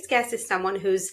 today's guest is someone whose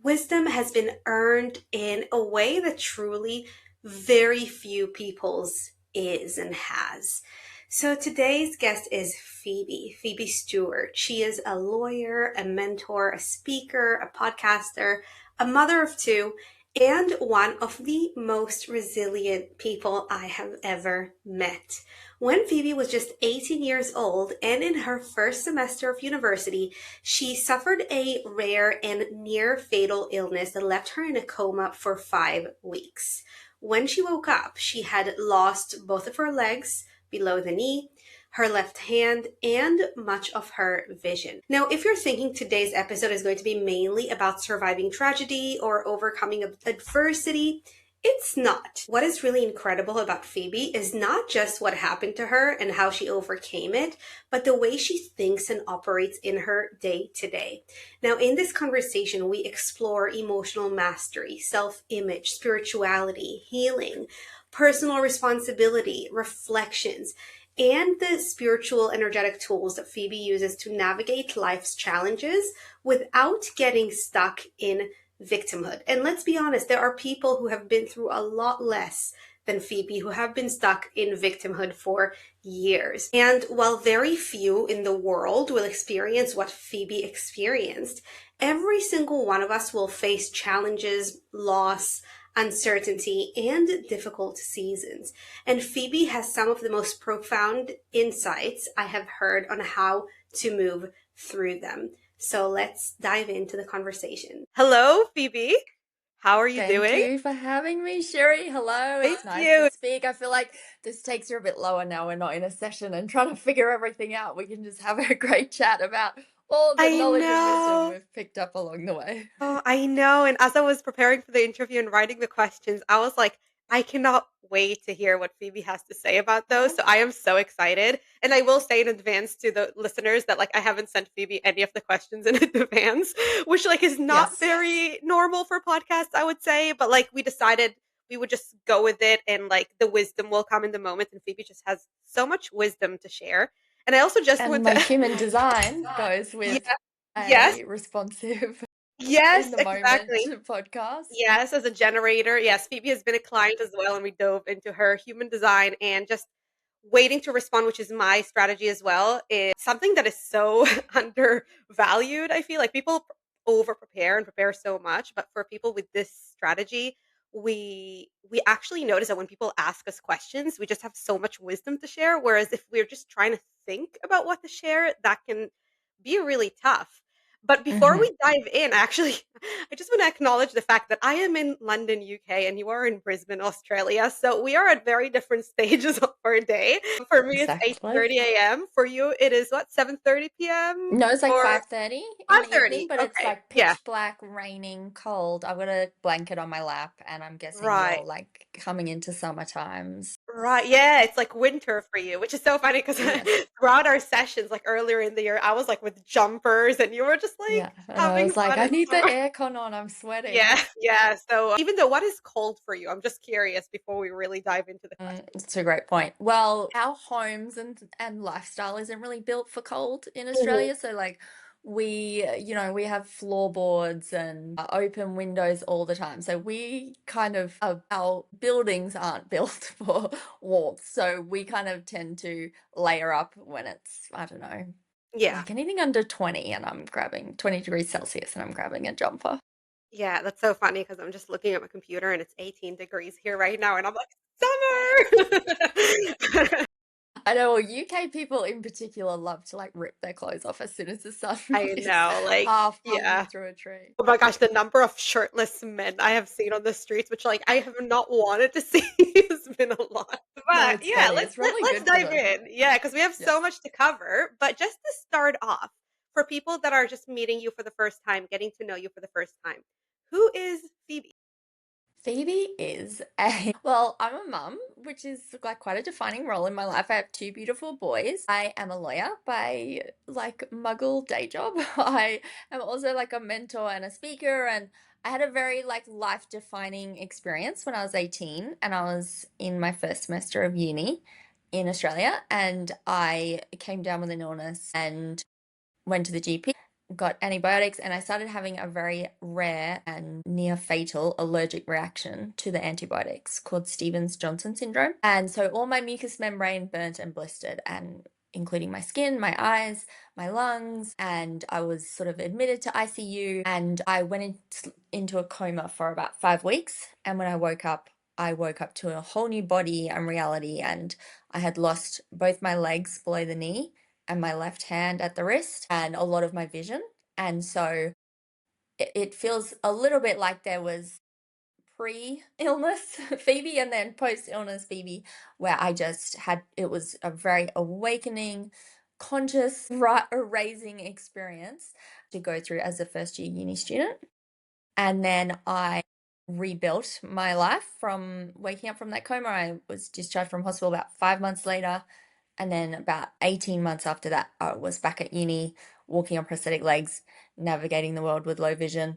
wisdom has been earned in a way that truly very few people's is and has. So today's guest is Phoebe Stuart. She is a lawyer, a mentor, a speaker, a podcaster, a mother of two, and one of the most resilient people I have ever met. When Phoebe was just 18 years old and in her first semester of university, she suffered a rare and near fatal illness that left her in a coma for 5 weeks. When she woke up, she had lost both of her legs below the knee, her left hand, and much of her vision. Now, if you're thinking today's episode is going to be mainly about surviving tragedy or overcoming adversity, it's not. What is really incredible about Phoebe is not just what happened to her and how she overcame it, but the way she thinks and operates in her day to day. Now, in this conversation, we explore emotional mastery, self-image, spirituality, healing, personal responsibility, reflections, and the spiritual energetic tools that Phoebe uses to navigate life's challenges without getting stuck in victimhood. And let's be honest, there are people who have been through a lot less than Phoebe who have been stuck in victimhood for years. And while very few in the world will experience what Phoebe experienced, every single one of us will face challenges, loss, uncertainty, and difficult seasons. And Phoebe has some of the most profound insights I have heard on how to move through them. So let's dive into the conversation. Hello, Phoebe. How are you Thank doing? you for having me, Sherry. Hello, Thank it's nice you. to speak. I feel like the stakes are a bit lower now. We're not in a session and trying to figure everything out. We can just have a great chat about all the I knowledge and wisdom know. we've picked up along the way. Oh, I know. And as I was preparing for the interview and writing the questions, I was like, I cannot wait to hear what Phoebe has to say about those. So I am so excited. And I will say in advance to the listeners that I haven't sent Phoebe any of the questions in advance, which is not Yes. very normal for podcasts, I would say. But we decided we would just go with it and the wisdom will come in the moment. And Phoebe just has so much wisdom to share. And I also just And want my to human design goes yeah, with yes, a responsive yes, in the moment exactly. podcast. Yes, as a generator. Yes, Phoebe has been a client as well, and we dove into her human design and just waiting to respond, which is my strategy as well, is something that is so undervalued. I feel like people over prepare and prepare so much, but for people with this strategy, we actually notice that when people ask us questions, we just have so much wisdom to share. Whereas if we're just trying to think about what to share, that can be really tough. But before Hmm. we dive in, actually, I just want to acknowledge the fact that I am in London, UK, and you are in Brisbane, Australia. So we are at very different stages of our day. For me, it's Exactly. 8:30 a.m. For you, it is what, 7:30 p.m. No, it's like or 5:30 in the evening, 5:30? but it's Okay. like Yeah. pitch black, raining, cold. I've got a blanket on my lap, and I'm guessing Right. you're like coming into summer times. Right. Yeah, it's like winter for you, which is so funny because Yes. throughout our sessions, earlier in the year, I was with jumpers and you were just Yeah. And I having was like, fun I in need the summer. aircon on. I'm sweating. Yeah, yeah. So even though what is cold for you? I'm just curious before we really dive into the questions. It's a great point. Well, our homes and lifestyle isn't really built for cold in Mhm. Australia. So like we have floorboards and open windows all the time. So we kind of our buildings aren't built for warmth. So we kind of tend to layer up when it's, I don't know, Yeah. like anything under 20 and I'm grabbing 20 degrees Celsius and I'm grabbing a jumper. Yeah, that's so funny because 'cause I'm just looking at my computer and it's 18 degrees here right now, and I'm like, "Summer!" I know, well, UK people in particular love to like rip their clothes off as soon as the sun I is know, half hung yeah. through a tree. Oh my gosh, the number of shirtless men I have seen on the streets, which, I have not wanted to see, has been a lot. No, But, it's yeah, funny. let's It's let probably let's good for dive them. in. Yeah, because we have so Yes. much to cover, but just to start off, for people that are just meeting you for the first time, getting to know you for the first time, who is Phoebe? Phoebe is a well, I'm a mum, which is like quite a defining role in my life. I have two beautiful boys. I am a lawyer by like muggle day job. I am also like a mentor and a speaker, and I had a very like life-defining experience when I was 18 and I was in my first semester of uni in Australia, and I came down with an illness and went to the GP. got antibiotics, and I started having a very rare and near fatal allergic reaction to the antibiotics called Stevens-Johnson syndrome. And so all my mucous membrane burnt and blistered, and including my skin, my eyes, my lungs, and I was sort of admitted to ICU, and I went into a coma for about 5 weeks. And when I woke up to a whole new body and reality, and I had lost both my legs below the knee and my left hand at the wrist and a lot of my vision. And so it feels a little bit like there was pre-illness Phoebe and then post-illness Phoebe, where I just had, it was a very awakening, conscious, raising experience to go through as a first year uni student. And then I rebuilt my life from waking up from that coma. I was discharged from hospital about 5 months later. And then about 18 months after that, I was back at uni, walking on prosthetic legs, navigating the world with low vision.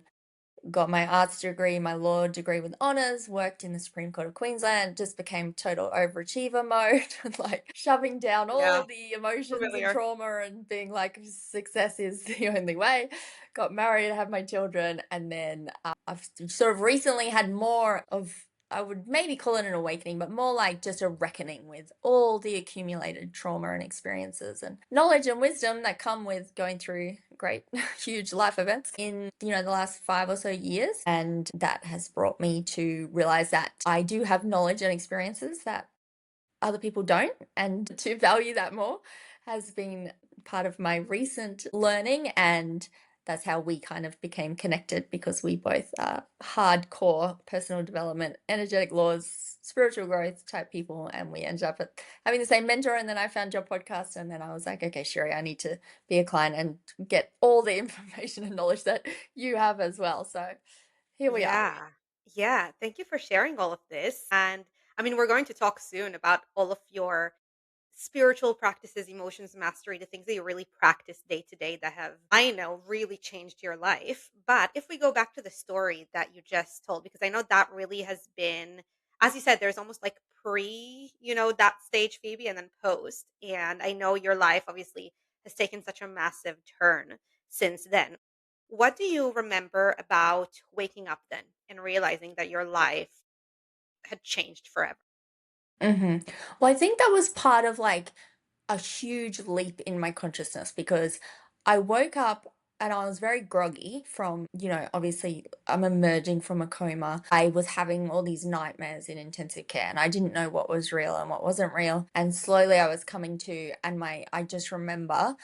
Got my arts degree, my law degree with honors, worked in the Supreme Court of Queensland, just became total overachiever mode, like shoving down all Yeah, the emotions and familiar. trauma and being like, success is the only way. Got married, had my children, and then I've sort of recently had more of, I would maybe call it an awakening, but more like just a reckoning with all the accumulated trauma and experiences and knowledge and wisdom that come with going through great, huge life events in, the last 5 or so years. And that has brought me to realize that I do have knowledge and experiences that other people don't, and to value that more has been part of my recent learning. And that's how we kind of became connected, because we both are hardcore personal development, energetic laws, spiritual growth type people, and we ended up having the same mentor. And then I found your podcast, and then I was like, okay, Sherry, I need to be a client and get all the information and knowledge that you have as well. So here we are. Yeah. Yeah. Thank you for sharing all of this. And I mean, we're going to talk soon about all of your spiritual practices, emotions mastery, the things that you really practice day to day that have, I know, really changed your life. But if we go back to the story that you just told, because I know that really has been, as you said, there's almost like pre, that stage, Phoebe, and then post. And I know your life obviously has taken such a massive turn since then. What do you remember about waking up then and realizing that your life had changed forever? Hmm. Well, I think that was part of like a huge leap in my consciousness, because I woke up and I was very groggy from, obviously I'm emerging from a coma. I was having all these nightmares in intensive care, and I didn't know what was real and what wasn't real. And slowly I was coming to, and I just remember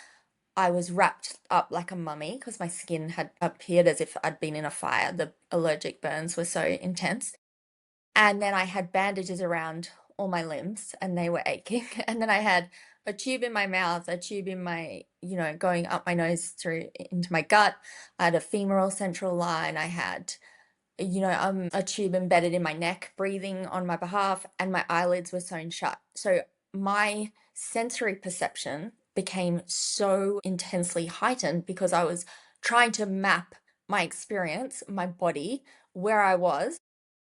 I was wrapped up like a mummy because my skin had appeared as if I'd been in a fire. The allergic burns were so intense. And then I had bandages around all my limbs and they were aching. And then I had a tube in my mouth, a tube in my, going up my nose through into my gut. I had a femoral central line. I had, a tube embedded in my neck, breathing on my behalf, and my eyelids were sewn shut. So my sensory perception became so intensely heightened because I was trying to map my experience, my body, where I was,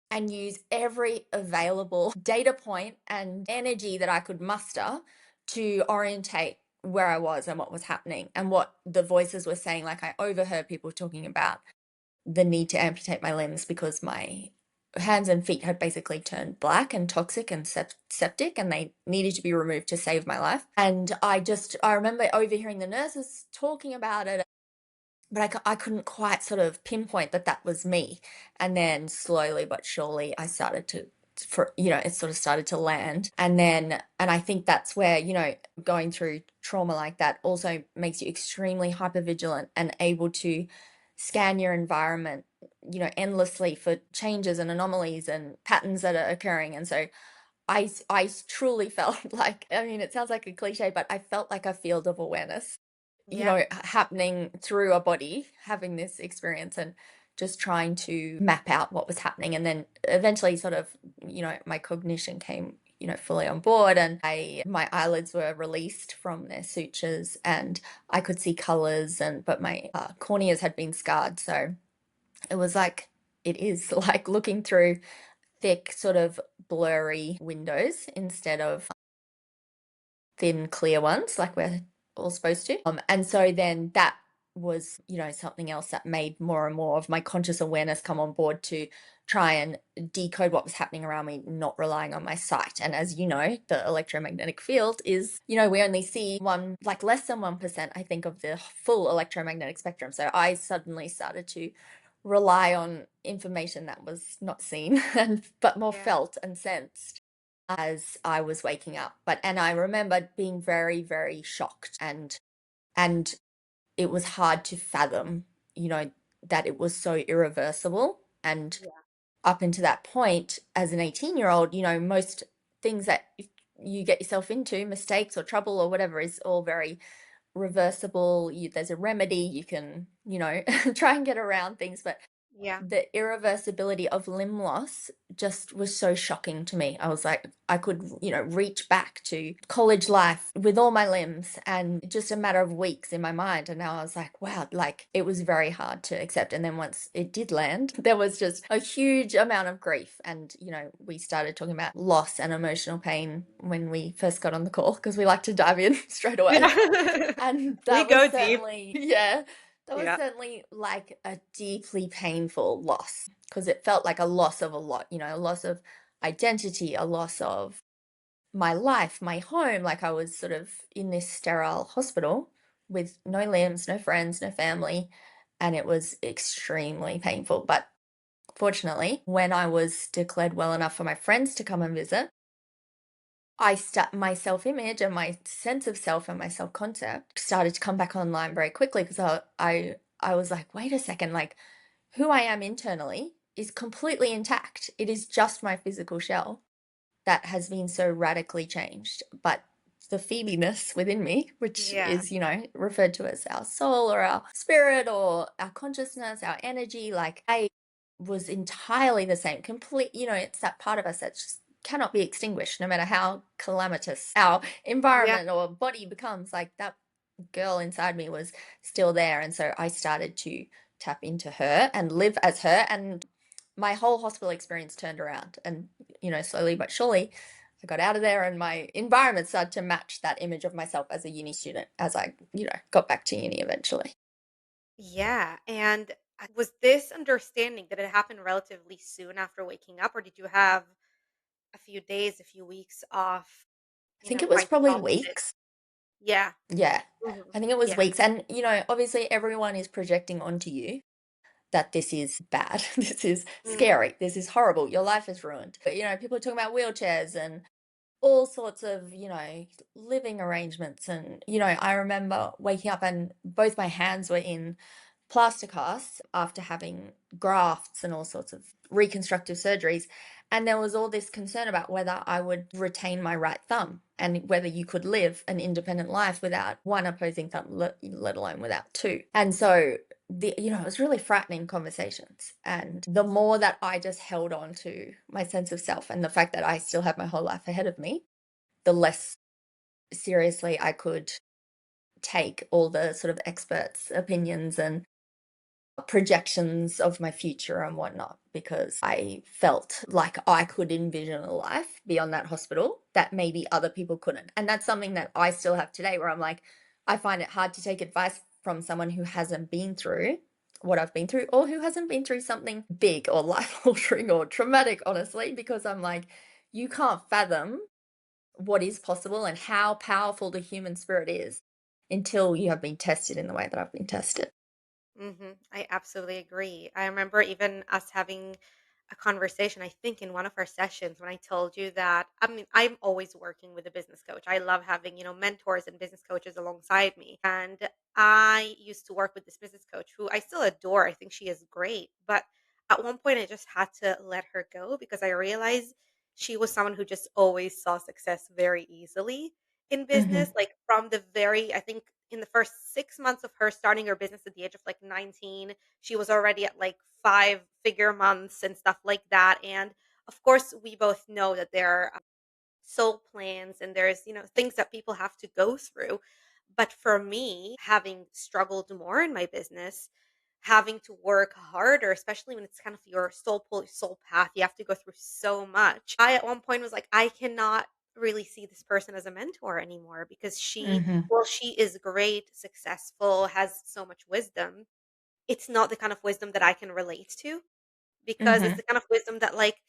and use every available data point and energy that I could muster to orientate where I was and what was happening and what the voices were saying. Like, I overheard people talking about the need to amputate my limbs because my hands and feet had basically turned black and toxic and septic, and they needed to be removed to save my life. And I remember overhearing the nurses talking about it, but I couldn't quite sort of pinpoint that that was me. And then slowly but surely I started to, it sort of started to land. And I think that's where, going through trauma like that also makes you extremely hyper vigilant and able to scan your environment, endlessly for changes and anomalies and patterns that are occurring. And so I truly felt like, I mean, it sounds like a cliche, but I felt like a field of awareness, Yeah. happening through a body, having this experience and just trying to map out what was happening. And then eventually sort of, my cognition came, fully on board, and my eyelids were released from their sutures and I could see colors, but my corneas had been scarred. So it was like, it is like looking through thick, sort of blurry windows instead of thin, clear ones like we're all supposed to. And so then that was, something else that made more and more of my conscious awareness come on board to try and decode what was happening around me, not relying on my sight. And as you know, the electromagnetic field is, we only see like less than 1%, I think, of the full electromagnetic spectrum. So I suddenly started to rely on information that was not seen but more Yeah. felt and sensed as I was waking up. And I remember being very, very shocked, and it was hard to fathom, you know, that it was so irreversible. And Yeah. up until that point, as an 18-year-old, most things that you get yourself into, mistakes or trouble or whatever, is all very reversible. There's a remedy. You can, try and get around things. But Yeah. the irreversibility of limb loss just was so shocking to me. I was like, I could, reach back to college life with all my limbs and just a matter of weeks in my mind. And now I was like, wow, like it was very hard to accept. And then once it did land, there was just a huge amount of grief. And, we started talking about loss and emotional pain when we first got on the call because we like to dive in straight away. Yeah. And We that was go deep. certainly, yeah, that was Yeah. certainly like a deeply painful loss because it felt like a loss of a lot, a loss of identity, a loss of my life, my home. Like I was sort of in this sterile hospital with no limbs, no friends, no family. And it was extremely painful. But fortunately, when I was declared well enough for my friends to come and visit, my self-image and my sense of self and my self-concept started to come back online very quickly because I was like, wait a second, like who I am internally is completely intact. It is just my physical shell that has been so radically changed. But the Phoebe-ness within me, which Yeah. is, referred to as our soul or our spirit or our consciousness, our energy, like I was entirely the same. Complete, it's that part of us that just cannot be extinguished no matter how calamitous our Yeah. environment or body becomes. Like that girl inside me was still there. And so I started to tap into her and live as her. And my whole hospital experience turned around. And, slowly but surely, I got out of there and my environment started to match that image of myself as a uni student as I, got back to uni eventually. Yeah. And was this understanding, did it happen relatively soon after waking up, or did you have a few days, a few weeks off, I think it was trying to probably process it? weeks. Yeah. Yeah. Mhm. I think it was Yeah. weeks. And, obviously everyone is projecting onto you that this is bad. This is Mhm. scary. This is horrible. Your life is ruined. But, people are talking about wheelchairs and all sorts of, living arrangements. And, I remember waking up and both my hands were in plaster casts after having grafts and all sorts of reconstructive surgeries. And there was all this concern about whether I would retain my right thumb and whether you could live an independent life without one opposing thumb, let alone without two. And so it was really frightening conversations. And the more that I just held on to my sense of self and the fact that I still have my whole life ahead of me, the less seriously I could take all the sort of experts' opinions and projections of my future and whatnot, because I felt like I could envision a life beyond that hospital that maybe other people couldn't. And that's something that I still have today, where I'm like, I find it hard to take advice from someone who hasn't been through what I've been through or who hasn't been through something big or life altering or traumatic, honestly, because I'm like, you can't fathom what is possible and how powerful the human spirit is until you have been tested in the way that I've been tested. I absolutely agree. I remember even us having a conversation, I think in one of our sessions when I told you that, I mean, I'm always working with a business coach. I love having, mentors and business coaches alongside me. And I used to work with this business coach who I still adore. I think she is great. But at one point, I just had to let her go because I realized she was someone who just always saw success very easily in business. Hmm. Like from the very, I think in the first 6 months of her starting her business at the age of like 19, she was already at like 5-figure months and stuff like that. And of course, we both know that there are soul plans and there's, things that people have to go through. But for me, having struggled more in my business, having to work harder, especially when it's kind of your soul pull, soul path, you have to go through so much. I at one point was like, I cannot. really see this person as a mentor anymore because Mhm. well, she is great, successful, has so much wisdom. It's not the kind of wisdom that I can relate to because it's Mhm. the kind of wisdom that, like,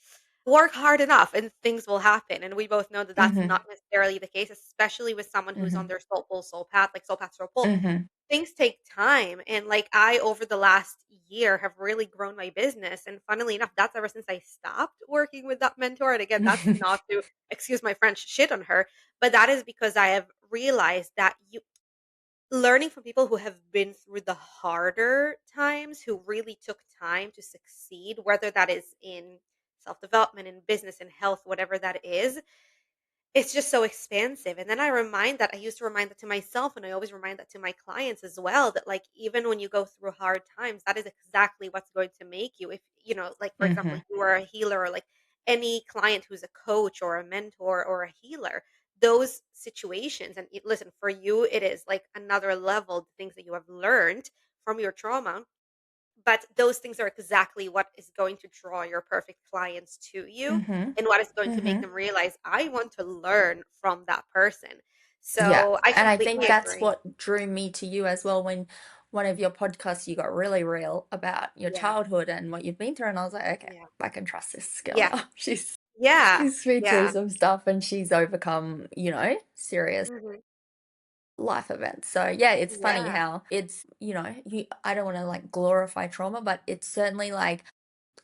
work hard enough and things will happen. And we both know that that's Mhm. not necessarily the case, especially with someone who's on Mhm. their soul path, like soul path, soul pull. Mhm. Things take time. And like I, over the last year, have really grown my business. And funnily enough, that's ever since I stopped working with that mentor. And again, that's not to excuse my French shit on her, but that is because I have realized that you learning from people who have been through the harder times, who really took time to succeed, whether that is in self development, in business, in health, whatever that is, it's just so expansive. And then I used to remind that to myself, and I always remind that to my clients as well, that like even when you go through hard times, that is exactly what's going to make you. If you know, like for example, Mhm. you are a healer, or like any client who's a coach or a mentor or a healer, those situations, and listen, for you, it is like another level, the things that you have learned from your trauma, but those things are exactly what is going to draw your perfect clients to you Mhm. and what is going to make Mhm. them realize, I want to learn from that person. Yeah, So I and I think completely that's agree. what drew me to you as well when one of your podcasts you got really real about your Yeah. childhood and what you've been through, and I was like, okay, Yeah. I can trust this girl Yeah. now. Yeah. She's been through Yeah. some stuff and she's overcome, serious Hmm. life events. So yeah, it's funny Yeah. how I don't want to like glorify trauma, but it's certainly like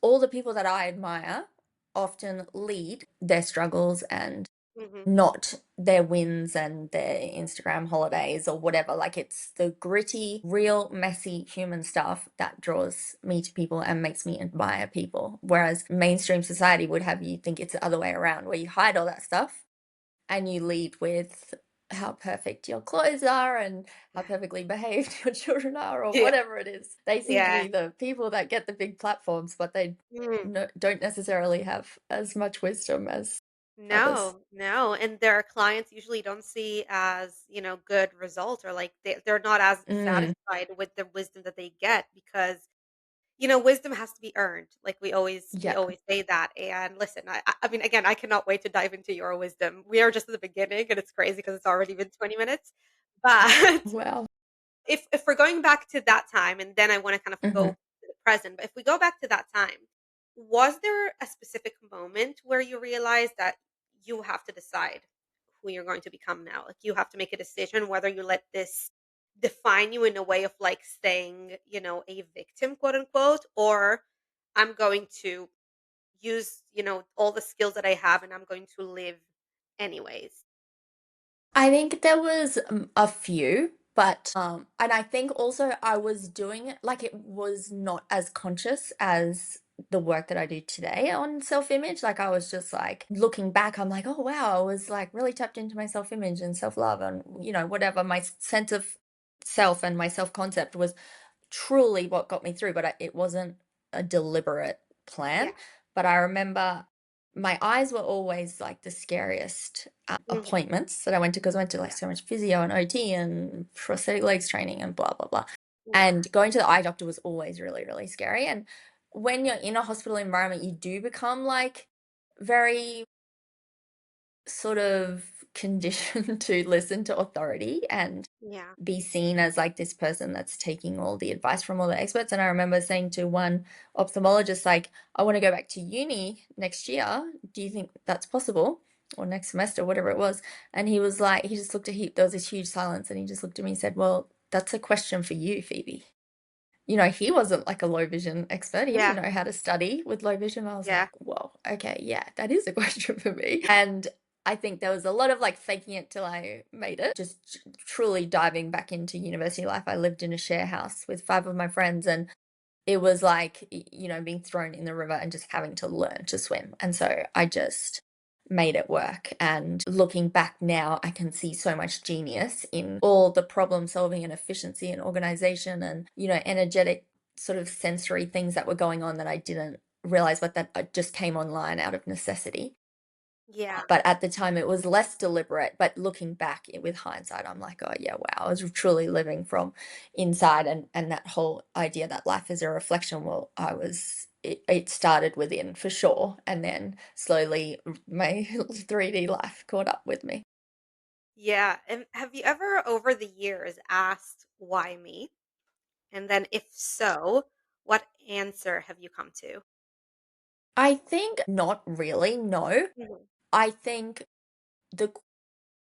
all the people that I admire often lead their struggles and Hmm. not their wins and their Instagram holidays or whatever. Like it's the gritty, real, messy human stuff that draws me to people and makes me admire people. Whereas mainstream society would have you think it's the other way around, where you hide all that stuff and you lead with how perfect your clothes are and how perfectly behaved your children are or Yeah. whatever it is. They seem to Yeah. be the people that get the big platforms, but they Mm. don't necessarily have as much wisdom as others. No, no. And their clients usually don't see as, good results, or like they're not as Mm, satisfied with the wisdom that they get because wisdom has to be earned. Like we yeah. always say that. And listen, I mean, again, I cannot wait to dive into your wisdom. We are just at the beginning, and it's crazy because it's already been 20 minutes. But Wow. if we're going back to that time, and then I want to kind of go Mhm. to the present, but if we go back to that time, was there a specific moment where you realized that you have to decide who you're going to become now? Like you have to make a decision whether you let this define you in a way of like staying, a victim, quote unquote, or I'm going to use, all the skills that I have and I'm going to live anyways. I think there was a few, but and I think also I was doing it like it was not as conscious as the work that I do today on self-image. Like I was just like looking back, I'm like, oh wow, I was like really tapped into my self-image and self-love and whatever my sense of self and my self-concept was truly what got me through, but it wasn't a deliberate plan. Yeah. But I remember my eyes were always like the scariest Hmm. appointments that I went to because I went to like Yeah. so much physio and OT and prosthetic legs training and blah, blah, blah. Yeah. And going to the eye doctor was always really, really scary. And when you're in a hospital environment, you do become like very sort of conditioned to listen to authority and Yeah. be seen as like this person that's taking all the advice from all the experts. And I remember saying to one ophthalmologist, like, I want to go back to uni next year. Do you think that's possible? Or next semester, whatever it was. And he was like, he just looked at there was this huge silence and he just looked at me and said, well, that's a question for you, Phoebe. He wasn't like a low vision expert. He didn't Yeah. know how to study with low vision. I was like, Yeah. whoa, okay, yeah, that is a question for me. And I think there was a lot of like faking it till I made it, just truly diving back into university life. I lived in a share house with five of my friends, and it was like, being thrown in the river and just having to learn to swim. And so I just made it work. And looking back now, I can see so much genius in all the problem solving and efficiency and organization and, energetic sort of sensory things that were going on that I didn't realize, but that just came online out of necessity. Yeah. But at the time, it was less deliberate. But looking back with hindsight, I'm like, oh, yeah, wow, I was truly living from inside. And that whole idea that life is a reflection, well, it started within for sure. And then slowly my 3D life caught up with me. Yeah. And have you ever over the years asked why me? And then if so, what answer have you come to? I think not really, no. Mhm. I think the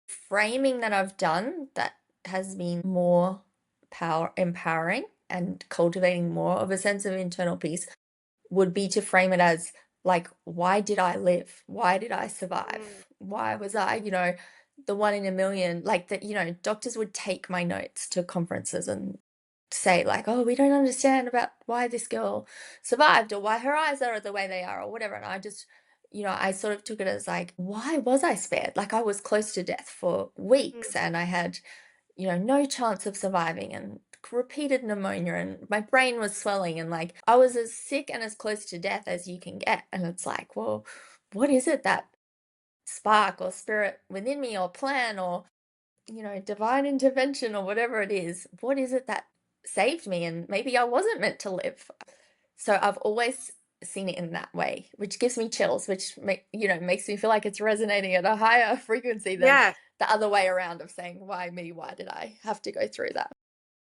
framing that I've done that has been more power empowering and cultivating more of a sense of internal peace would be to frame it as like, why did I live? Why did I Mm, survive? Why was I, the one in a million? Like that, doctors would take my notes to conferences and say, like, oh, we don't understand about why this girl survived or why her eyes are the way they are or whatever. And I just, I sort of took it as like, why was I spared? Like I was close to death for weeks mm, and I had no chance of surviving and repeated pneumonia and my brain was swelling and like I was as sick and as close to death as you can get. And it's like, well, what is it that spark or spirit within me or plan or, divine intervention or whatever it is? What is it that saved me? And maybe I wasn't meant to live. So I've always seen it in that way, which gives me chills, which makes me feel like it's resonating at a higher frequency than yes. the other way around of saying, why me? Why did I have to go through that?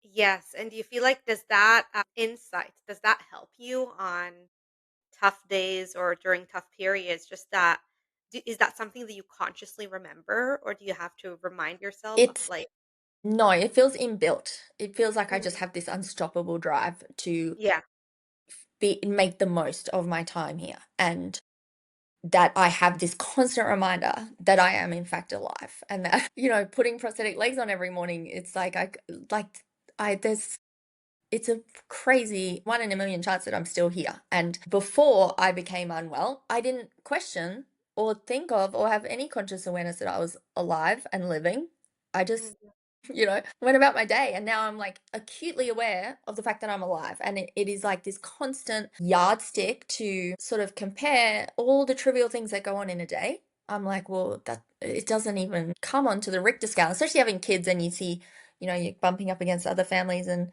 Yes. And do you feel like does that insight does that help you on tough days or during tough periods? Just that is that something that you consciously remember, or do you have to remind yourself of It's like? no, it feels inbuilt. It feels like I just Mhm. have this unstoppable drive to Yeah. make the most of my time here. And that I have this constant reminder that I am in fact alive and that, putting prosthetic legs on every morning, it's like there's it's a crazy one in a million chance that I'm still here. And before I became unwell, I didn't question or think of or have any conscious awareness that I was alive and living. I just Mhm. went about my day. And now I'm like acutely aware of the fact that I'm alive. And it is like this constant yardstick to sort of compare all the trivial things that go on in a day. I'm like, well, that it doesn't even come onto the Richter scale, especially having kids and you see, you're bumping up against other families and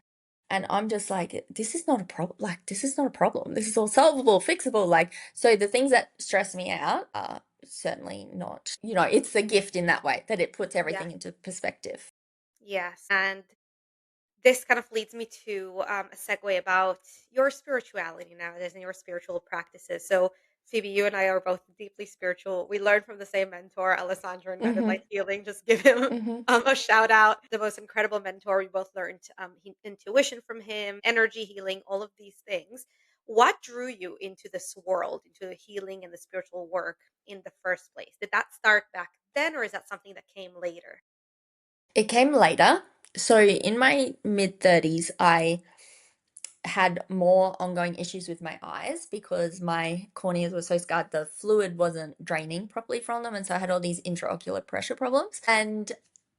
I'm just like, this is not a problem. Like, this is not a problem. This is all solvable, fixable. Like, so the things that stress me out are certainly not, it's a gift in that way that it puts Yes. everything into perspective. Yes. And this kind of leads me to a segue about your spirituality nowadays and your spiritual practices. So, Phoebe, you and I are both deeply spiritual. We learned from the same mentor, Alessandro, in Method Hmm. Life Healing. Just give him Hmm. a shout out. The most incredible mentor. We both learned intuition from him, energy healing, all of these things. What drew you into this world, into the healing and the spiritual work in the first place? Did that start back then, or is that something that came later? It came later. So in my mid 30s, I had more ongoing issues with my eyes because my corneas were so scarred, the fluid wasn't draining properly from them. And so I had all these intraocular pressure problems. And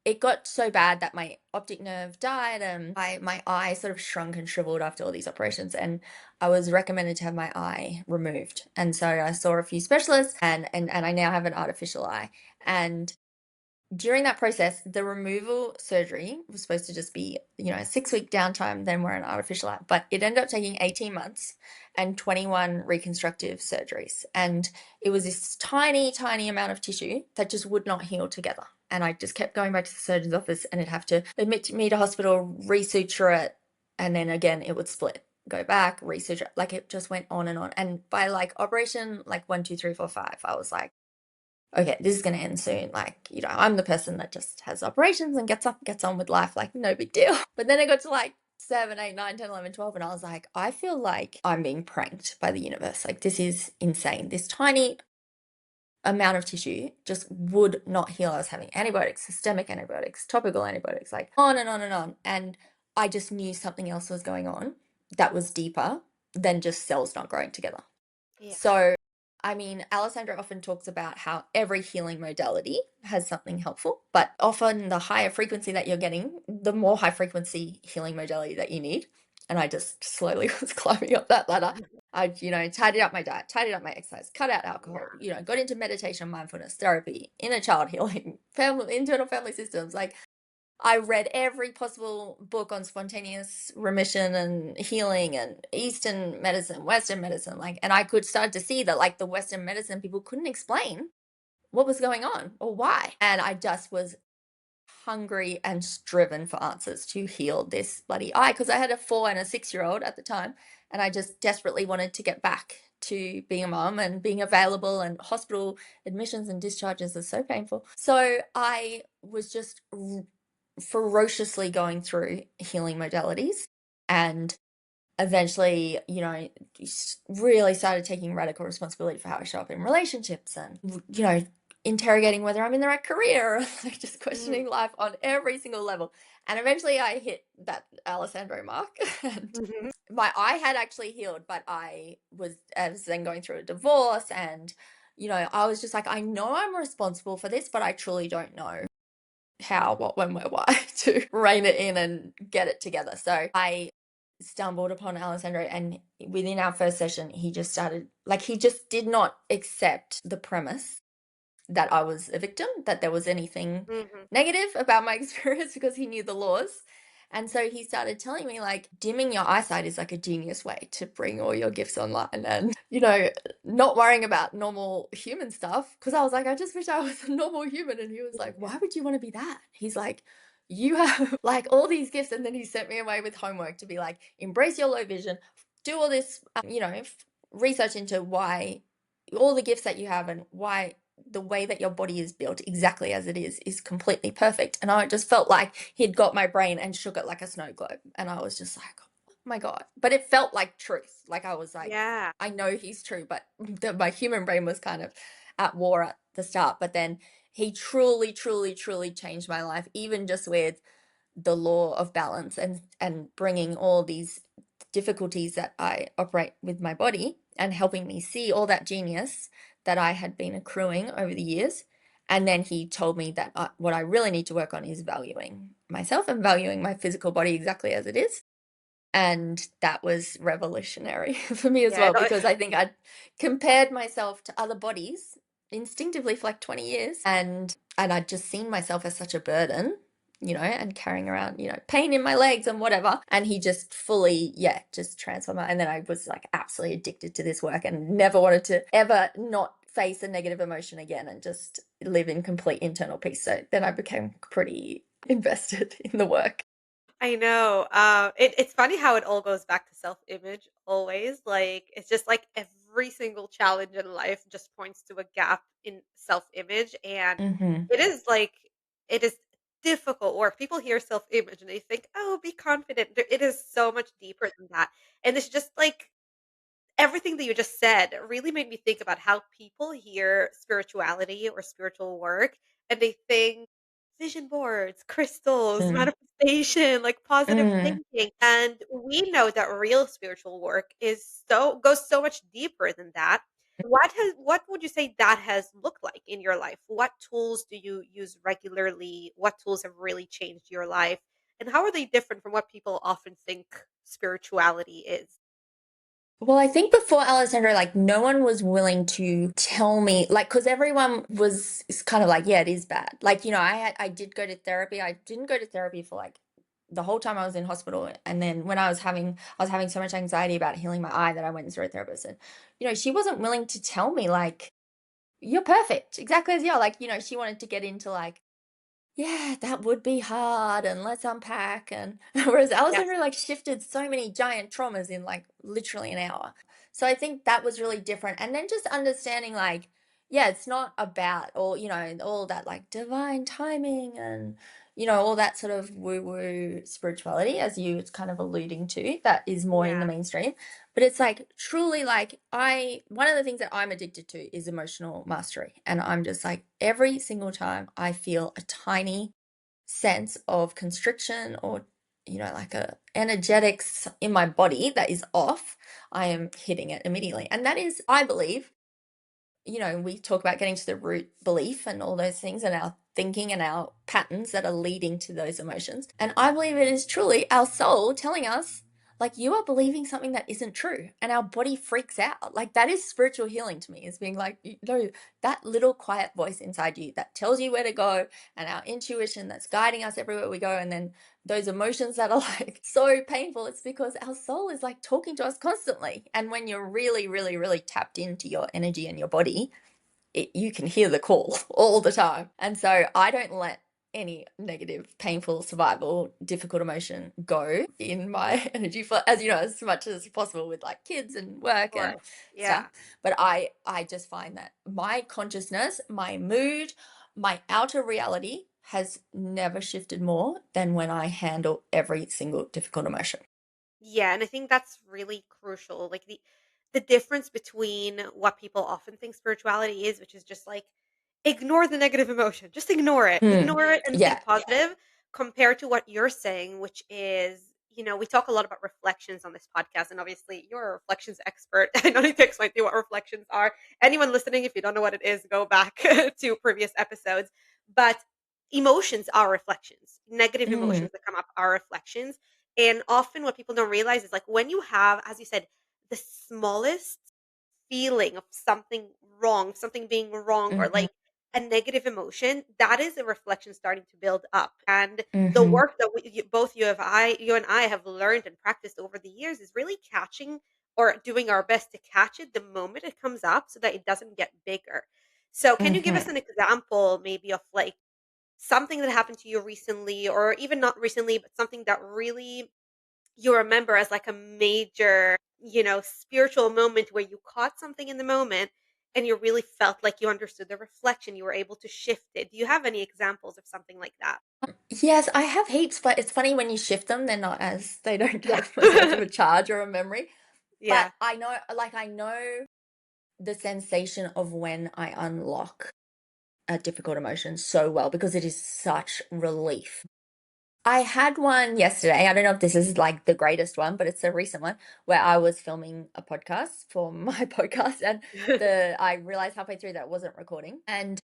it got so bad that my optic nerve died and my eye sort of shrunk and shriveled after all these operations. And I was recommended to have my eye removed. And so I saw a few specialists and I now have an artificial eye. And during that process, the removal surgery was supposed to just be, a 6 week downtime, then we're an artificial eye. But it ended up taking 18 months and 21 reconstructive surgeries. And it was this tiny, tiny amount of tissue that just would not heal together. And I just kept going back to the surgeon's office and it'd have to admit me to hospital, resuture it, and then again it would split. Go back, resuture, like it just went on and on. And by like operation like 1, 2, 3, 4, 5, I was like, okay, this is going to end soon. Like, I'm the person that just has operations and gets up, gets on with life, like, no big deal. But then I got to like 7, 8, 9, 10, 11, 12, and I was like, I feel like I'm being pranked by the universe. Like, this is insane. This tiny amount of tissue just would not heal. I was having antibiotics, systemic antibiotics, topical antibiotics, like on and on and on. And I just knew something else was going on that was deeper than just cells not growing together. Yeah. So, I mean, Alessandra often talks about how every healing modality has something helpful, but often the higher frequency that you're getting, the more high frequency healing modality that you need. And I just slowly was climbing up that ladder. I, tidied up my diet, tidied up my exercise, cut out alcohol, got into meditation, mindfulness, therapy, inner child healing, family, internal family systems. Like, I read every possible book on spontaneous remission and healing and Eastern medicine, Western medicine. Like, and I could start to see that, like, the Western medicine people couldn't explain what was going on or why. And I just was hungry and driven for answers to heal this bloody eye, because I had a 4 and a 6-year-old at the time, and I just desperately wanted to get back to being a mom and being available, and hospital admissions and discharges are so painful. So I was just ferociously going through healing modalities, and eventually, really started taking radical responsibility for how I show up in relationships, and, interrogating whether I'm in the right career, like, just Mm. questioning life on every single level. And eventually I hit that Alessandro mark, and Mhm. my eye had actually healed, but I was then going through a divorce, and, I was just like, I know I'm responsible for this, but I truly don't know how, what, when, where, why to rein it in and get it together. So I stumbled upon Alessandro, and within our first session, he just started, like, he just did not accept the premise that I was a victim, that there was anything Mhm. negative about my experience, because he knew the laws. And so he started telling me, like, dimming your eyesight is like a genius way to bring all your gifts online, and, not worrying about normal human stuff. Because I was like, I just wish I was a normal human. And he was like, why would you want to be that? He's like, you have like all these gifts. And then he sent me away with homework to be like, embrace your low vision, do all this, research into why all the gifts that you have, and why the way that your body is built exactly as it is completely perfect. And I just felt like he'd got my brain and shook it like a snow globe. And I was just like, oh my God. But it felt like truth. Like, I was like, Yeah. I know he's true, but my human brain was kind of at war at the start. But then he truly, truly, truly changed my life, even just with the law of balance, and bringing all these difficulties that I operate with my body, and helping me see all that genius that I had been accruing over the years. And then he told me that what I really need to work on is valuing myself and valuing my physical body exactly as it is. And that was revolutionary for me as Yeah. well, because I think I'd compared myself to other bodies instinctively for like 20 years, and I'd just seen myself as such a burden, and carrying around, pain in my legs and whatever. And he just fully, yeah, just transformed and then I was like absolutely addicted to this work, and never wanted to ever not face a negative emotion again, and just live in complete internal peace. So then I became pretty invested in the work. I know. It's funny how it all goes back to self-image always. Like, it's just like every single challenge in life just points to a gap in self-image. And Hmm. it is like, it is difficult work. People hear self-image and they think, oh, be confident. It is so much deeper than that. And it's just like everything that you just said really made me think about how people hear spirituality or spiritual work and they think vision boards, crystals, Mm. manifestation, like positive Mm. thinking. And we know that real spiritual work is so goes so much deeper than that. What would you say that has looked like in your life? What tools do you use regularly? What tools have really changed your life? And how are they different from what people often think spirituality is? Well, I think before Alessandro, like, no one was willing to tell me, like, because everyone was is kind of like, yeah, it is bad. Like, I did go to therapy. I didn't go to therapy for like the whole time I was in hospital, and then when I was having so much anxiety about healing my eye, that I went and saw a therapist, and, she wasn't willing to tell me, like, you're perfect, exactly as you are. Like, she wanted to get into like, yeah, that would be hard, and let's unpack. And whereas Yes. Alexandra like shifted so many giant traumas in like literally an hour. So I think that was really different. And then just understanding, like, yeah, it's not about all that like divine timing, and all that sort of woo-woo spirituality, as you was kind of alluding to, that is more in the Yeah. mainstream. But it's like truly, like, one of the things that I'm addicted to is emotional mastery. And I'm just like, every single time I feel a tiny sense of constriction, or, like a energetics in my body that is off, I am hitting it immediately. And that is, I believe, we talk about getting to the root belief and all those things, and our thinking and our patterns that are leading to those emotions. And I believe it is truly our soul telling us, like you are believing something that isn't true, and our body freaks out. Like that is spiritual healing to me, is being like, no, that little quiet voice inside you that tells you where to go, and our intuition that's guiding us everywhere we go, and then those emotions that are like so painful, it's because our soul is like talking to us constantly. And when you're really, really, really tapped into your energy and your body, you can hear the call all the time. And so I don't let any negative, painful, survival, difficult emotion go in Yeah, my energy for, as you know, as much as possible with like kids and of work and course. stuff. Yeah. But I just find that my consciousness, my mood, my outer reality has never shifted more than when I handle every single difficult emotion. Yeah, and I think that's really crucial. Like the difference between what people often think spirituality is, which is just like ignore the negative emotion. Just ignore it. Mm. Ignore it and Yeah. think positive compared to what you're saying, which is, we talk a lot about reflections on this podcast, and obviously you're a reflections expert. I don't need to explain to you what reflections are. Anyone listening, if you don't know what it is, go back to previous episodes. But emotions are reflections. Negative Mm. emotions that come up are reflections, and often what people don't realize is like when you have, as you said, the smallest feeling of something wrong, something being wrong, or Mm-hmm. like a negative emotion, that is a reflection starting to build up. And the Mm-hmm. work that both you and I have learned and practiced over the years is really catching or doing our best to catch it the moment it comes up so that it doesn't get bigger. So, can you give us Mm-hmm. an example maybe of like something that happened to you recently, or even not recently, but something that really you remember as like a major, spiritual moment where you caught something in the moment and you really felt like you understood the reflection, you were able to shift it. Do you have any examples of something like that? Yes, I have heaps, but it's funny when you shift them, they don't Yeah. have as much of a charge or a memory. But Yeah. I know the sensation of when I unlock a difficult emotion so well because it is such relief. I had one yesterday. I don't know if this is like the greatest one, but it's a recent one where I was filming a podcast for my podcast, and the I realized halfway through that it wasn't recording. And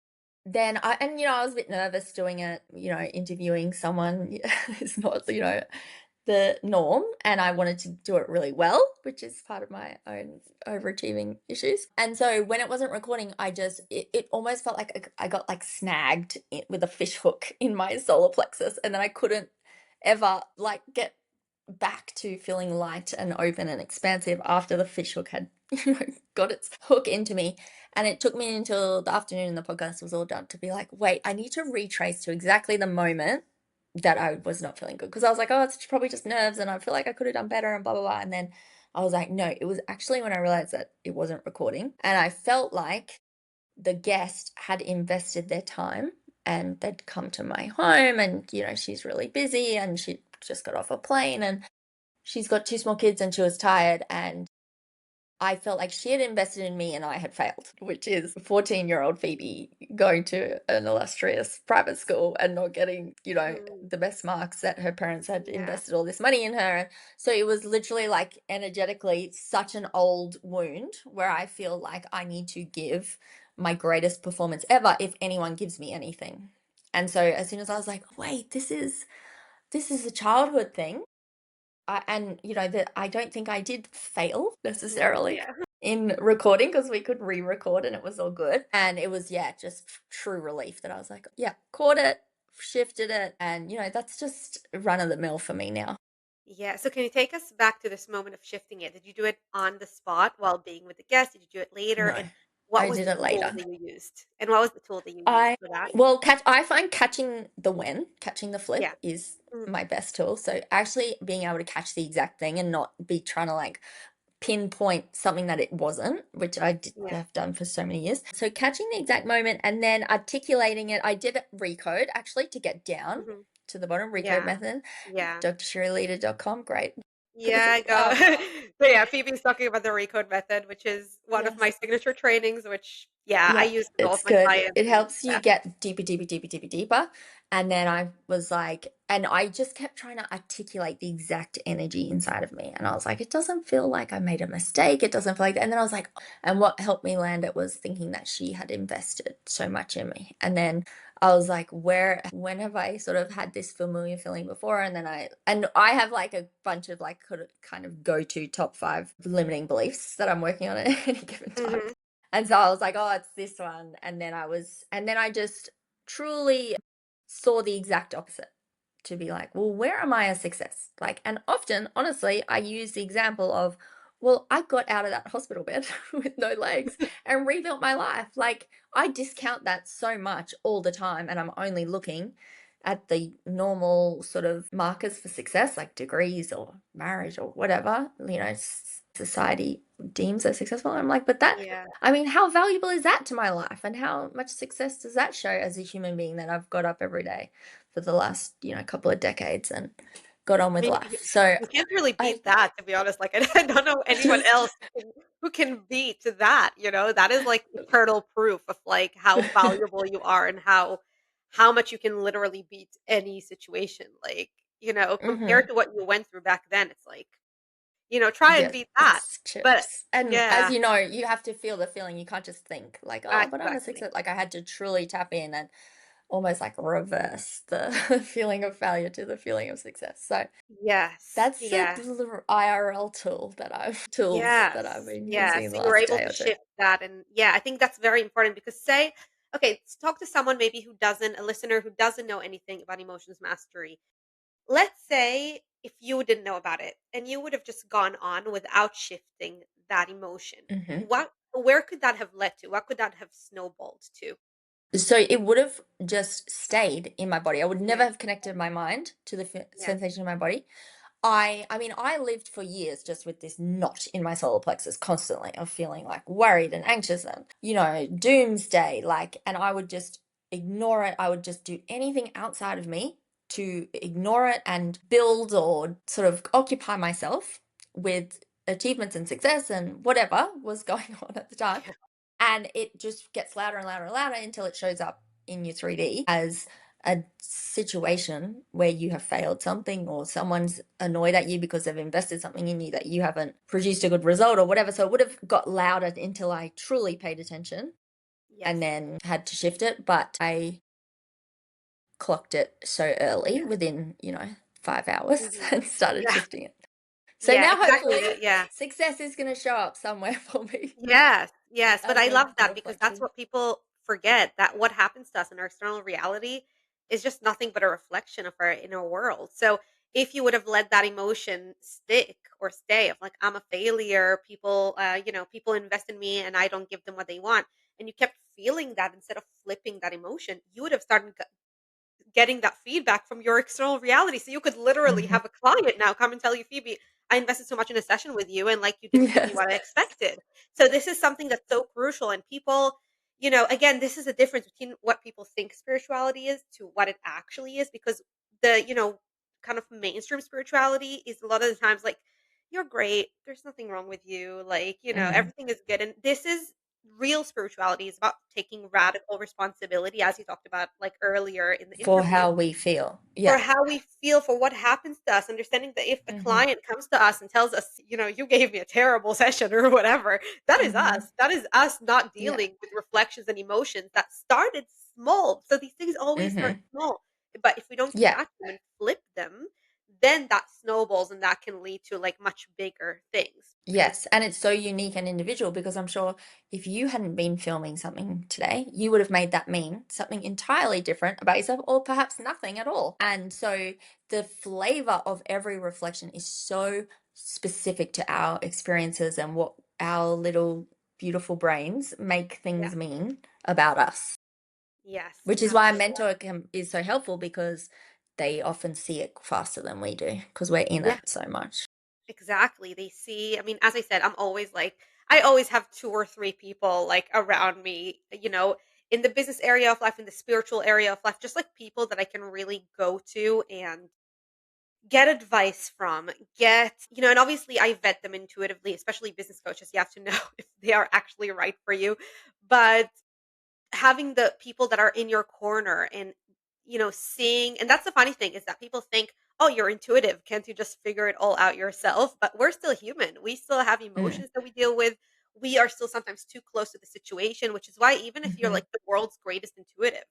then I was a bit nervous doing it, interviewing someone. It's not, the norm, and I wanted to do it really well, which is part of my own overachieving issues. And so when it wasn't recording, it almost felt like I got like snagged with a fish hook in my solar plexus, and then I couldn't ever like get back to feeling light and open and expansive after the fish hook had got its hook into me. And it took me until the afternoon and the podcast was all done to be like, wait, I need to retrace to exactly the moment that I was not feeling good, because I was like, oh, it's probably just nerves and I feel like I could have done better and blah, blah, blah. And then I was like, no, it was actually when I realized that it wasn't recording. And I felt like the guest had invested their time and they'd come to my home, and, she's really busy and she just got off a plane and she's got two small kids and she was tired. And I felt like she had invested in me and I had failed, which is 14-year-old Phoebe going to an illustrious private school and not getting, Mm, the best marks, that her parents had yeah. invested all this money in her. So it was literally like energetically such an old wound where I feel like I need to give my greatest performance ever if anyone gives me anything. And so as soon as I was like, wait, this is a childhood thing, and that I don't think I did fail necessarily Yeah. in recording, because we could re-record and it was all good. And it was, yeah, just true relief that I was like, yeah, caught it, shifted it, and that's just run of the mill for me now. Yeah. So can you take us back to this moment of shifting it? Did you do it on the spot while being with the guest? Did you do it later? No, And what I was did the it tool later. that you used? And what was the tool that you used I for that? well, I find catching the Yeah. flip is Mm, my best tool. So actually being able to catch the exact thing and not be trying to like pinpoint something that it wasn't, which I did yeah. have done for so many years. So catching the exact moment and then articulating it. I did recode actually to get down Hmm. to the bottom, recode Yeah. method, Yeah. drshirleyleader.com, great Yeah, person. I go. So yeah, Phoebe's talking about the recode method, which is one of my Yes. signature trainings, which yeah, I Yeah, use with all of it's my good. clients It and helps you yeah. get deeper, deeper, deeper, deeper, deeper. And then I was like, and I just kept trying to articulate the exact energy inside of me. And I was like, it doesn't feel like I made a mistake. It doesn't feel like, and then I was like, and what helped me land it was thinking that she had invested so much in me. And then I was like, when have I sort of had this familiar feeling before? And I have like a bunch of like kind of go-to top 5 limiting beliefs that I'm working on at any given time. Mhm. And so I was like, oh, it's this one. And then I just truly saw the exact opposite, to be like, well, where am I a success? Like, and often, honestly, I use the example of, well, I got out of that hospital bed with no legs and rebuilt my life. Like, I discount that so much all the time, and I'm only looking at the normal sort of markers for success, like degrees or marriage or whatever, society deems as successful. I'm like, but that, Yeah. I mean, how valuable is that to my life? And how much success does that show as a human being that I've got up every day for the last, couple of decades and got on I with mean, life? So you can't really I beat that, to be honest. Like, I don't know anyone just, else who can beat that, you know? That is, like, eternal proof of, like, how valuable you are and how much you can literally beat any situation. Like, compared mhm. to what you went through back then, it's like, try and Yes, beat that. it's But chips. And as yeah, you know, you have to feel the feeling. You can't just think like, oh, but I'm a exactly. success. Like I had to truly tap in and almost like reverse the feeling of failure to the feeling of success. So Yes, that's a yes. little IRL tools that I've Yes, been using yes. the So you're last able day to or two. shift that. And yeah, I think that's very important because okay, let's talk to someone maybe a listener who doesn't know anything about emotions mastery. Let's say if you didn't know about it and you would have just gone on without shifting that emotion, Mhm. where could that have led to? What could that have snowballed to? So it would have just stayed in my body. I would never Yeah, have connected my mind to the yeah, sensation in my body. I mean, I lived for years just with this knot in my solar plexus constantly of feeling like worried and anxious and, doomsday. Like, and I would just ignore it. I would just do anything outside of me to ignore it and build or sort of occupy myself with achievements and success and whatever was going on at the time. yeah, And it just gets louder and louder and louder until it shows up in your 3D as a situation where you have failed something or someone's annoyed at you because they've invested something in you that you haven't produced a good result or whatever. So it would have got louder until I truly paid attention yes, and then had to shift it. But I clocked it so yeah, early within, 5 hours hmm and started yeah, shifting it. So yeah, now exactly. hopefully Yeah. success is going to show up somewhere for me Yes, yes, but as I a love that because that's reflection. what people forget, that what happens to us in our external reality is just nothing but a reflection of our inner world. So if you would have let that emotion stick or stay of like I'm a failure, people invest in me and I don't give them what they want, and you kept feeling that instead of flipping that emotion, you would have started getting that feedback from your external reality. So you could literally Mhm. have a client now come and tell you, Phoebe, I invested so much in a session with you and like you didn't give me Yes. what I expected. So this is something that's so crucial. And people, again, this is a difference between what people think spirituality is to what it actually is because kind of mainstream spirituality is a lot of the times like, you're great. There's nothing wrong with you. Like, Mhm. everything is good. And this is real spirituality is about taking radical responsibility, as you talked about like earlier in the For interview, how we feel. for Yeah. how we feel, for what happens to us, understanding that if a Mhm. client comes to us and tells us, you gave me a terrible session or whatever, that is Mhm. us. That is us not Yeah. dealing with reflections and emotions that started small. So these things always start Mhm. small. But if we don't Yeah. catch them and flip them, then that snowballs and that can lead to like much bigger things, right? Yes, and it's so unique and individual because I'm sure if you hadn't been filming something today, you would have made that mean something entirely different about yourself or perhaps nothing at all. And so the flavor of every reflection is so specific to our experiences and what our little beautiful brains make Yeah. things mean about us. Yes, Which is why a absolutely. mentor is so helpful because they often see it faster than we do because we're in Yeah. it so much. Exactly. They see, I mean, as I said, I always have 2 or 3 people like around me, in the business area of life, in the spiritual area of life, just like people that I can really go to and get advice from, and obviously I vet them intuitively, especially business coaches. You have to know if they are actually right for you. But having the people that are in your corner and seeing, and that's the funny thing is that people think, oh, you're intuitive, can't you just figure it all out yourself? But we're still human, we still have Mm, emotions that we deal with, we are still sometimes too close to the situation, which is why even if you're mhm, like the world's greatest intuitive,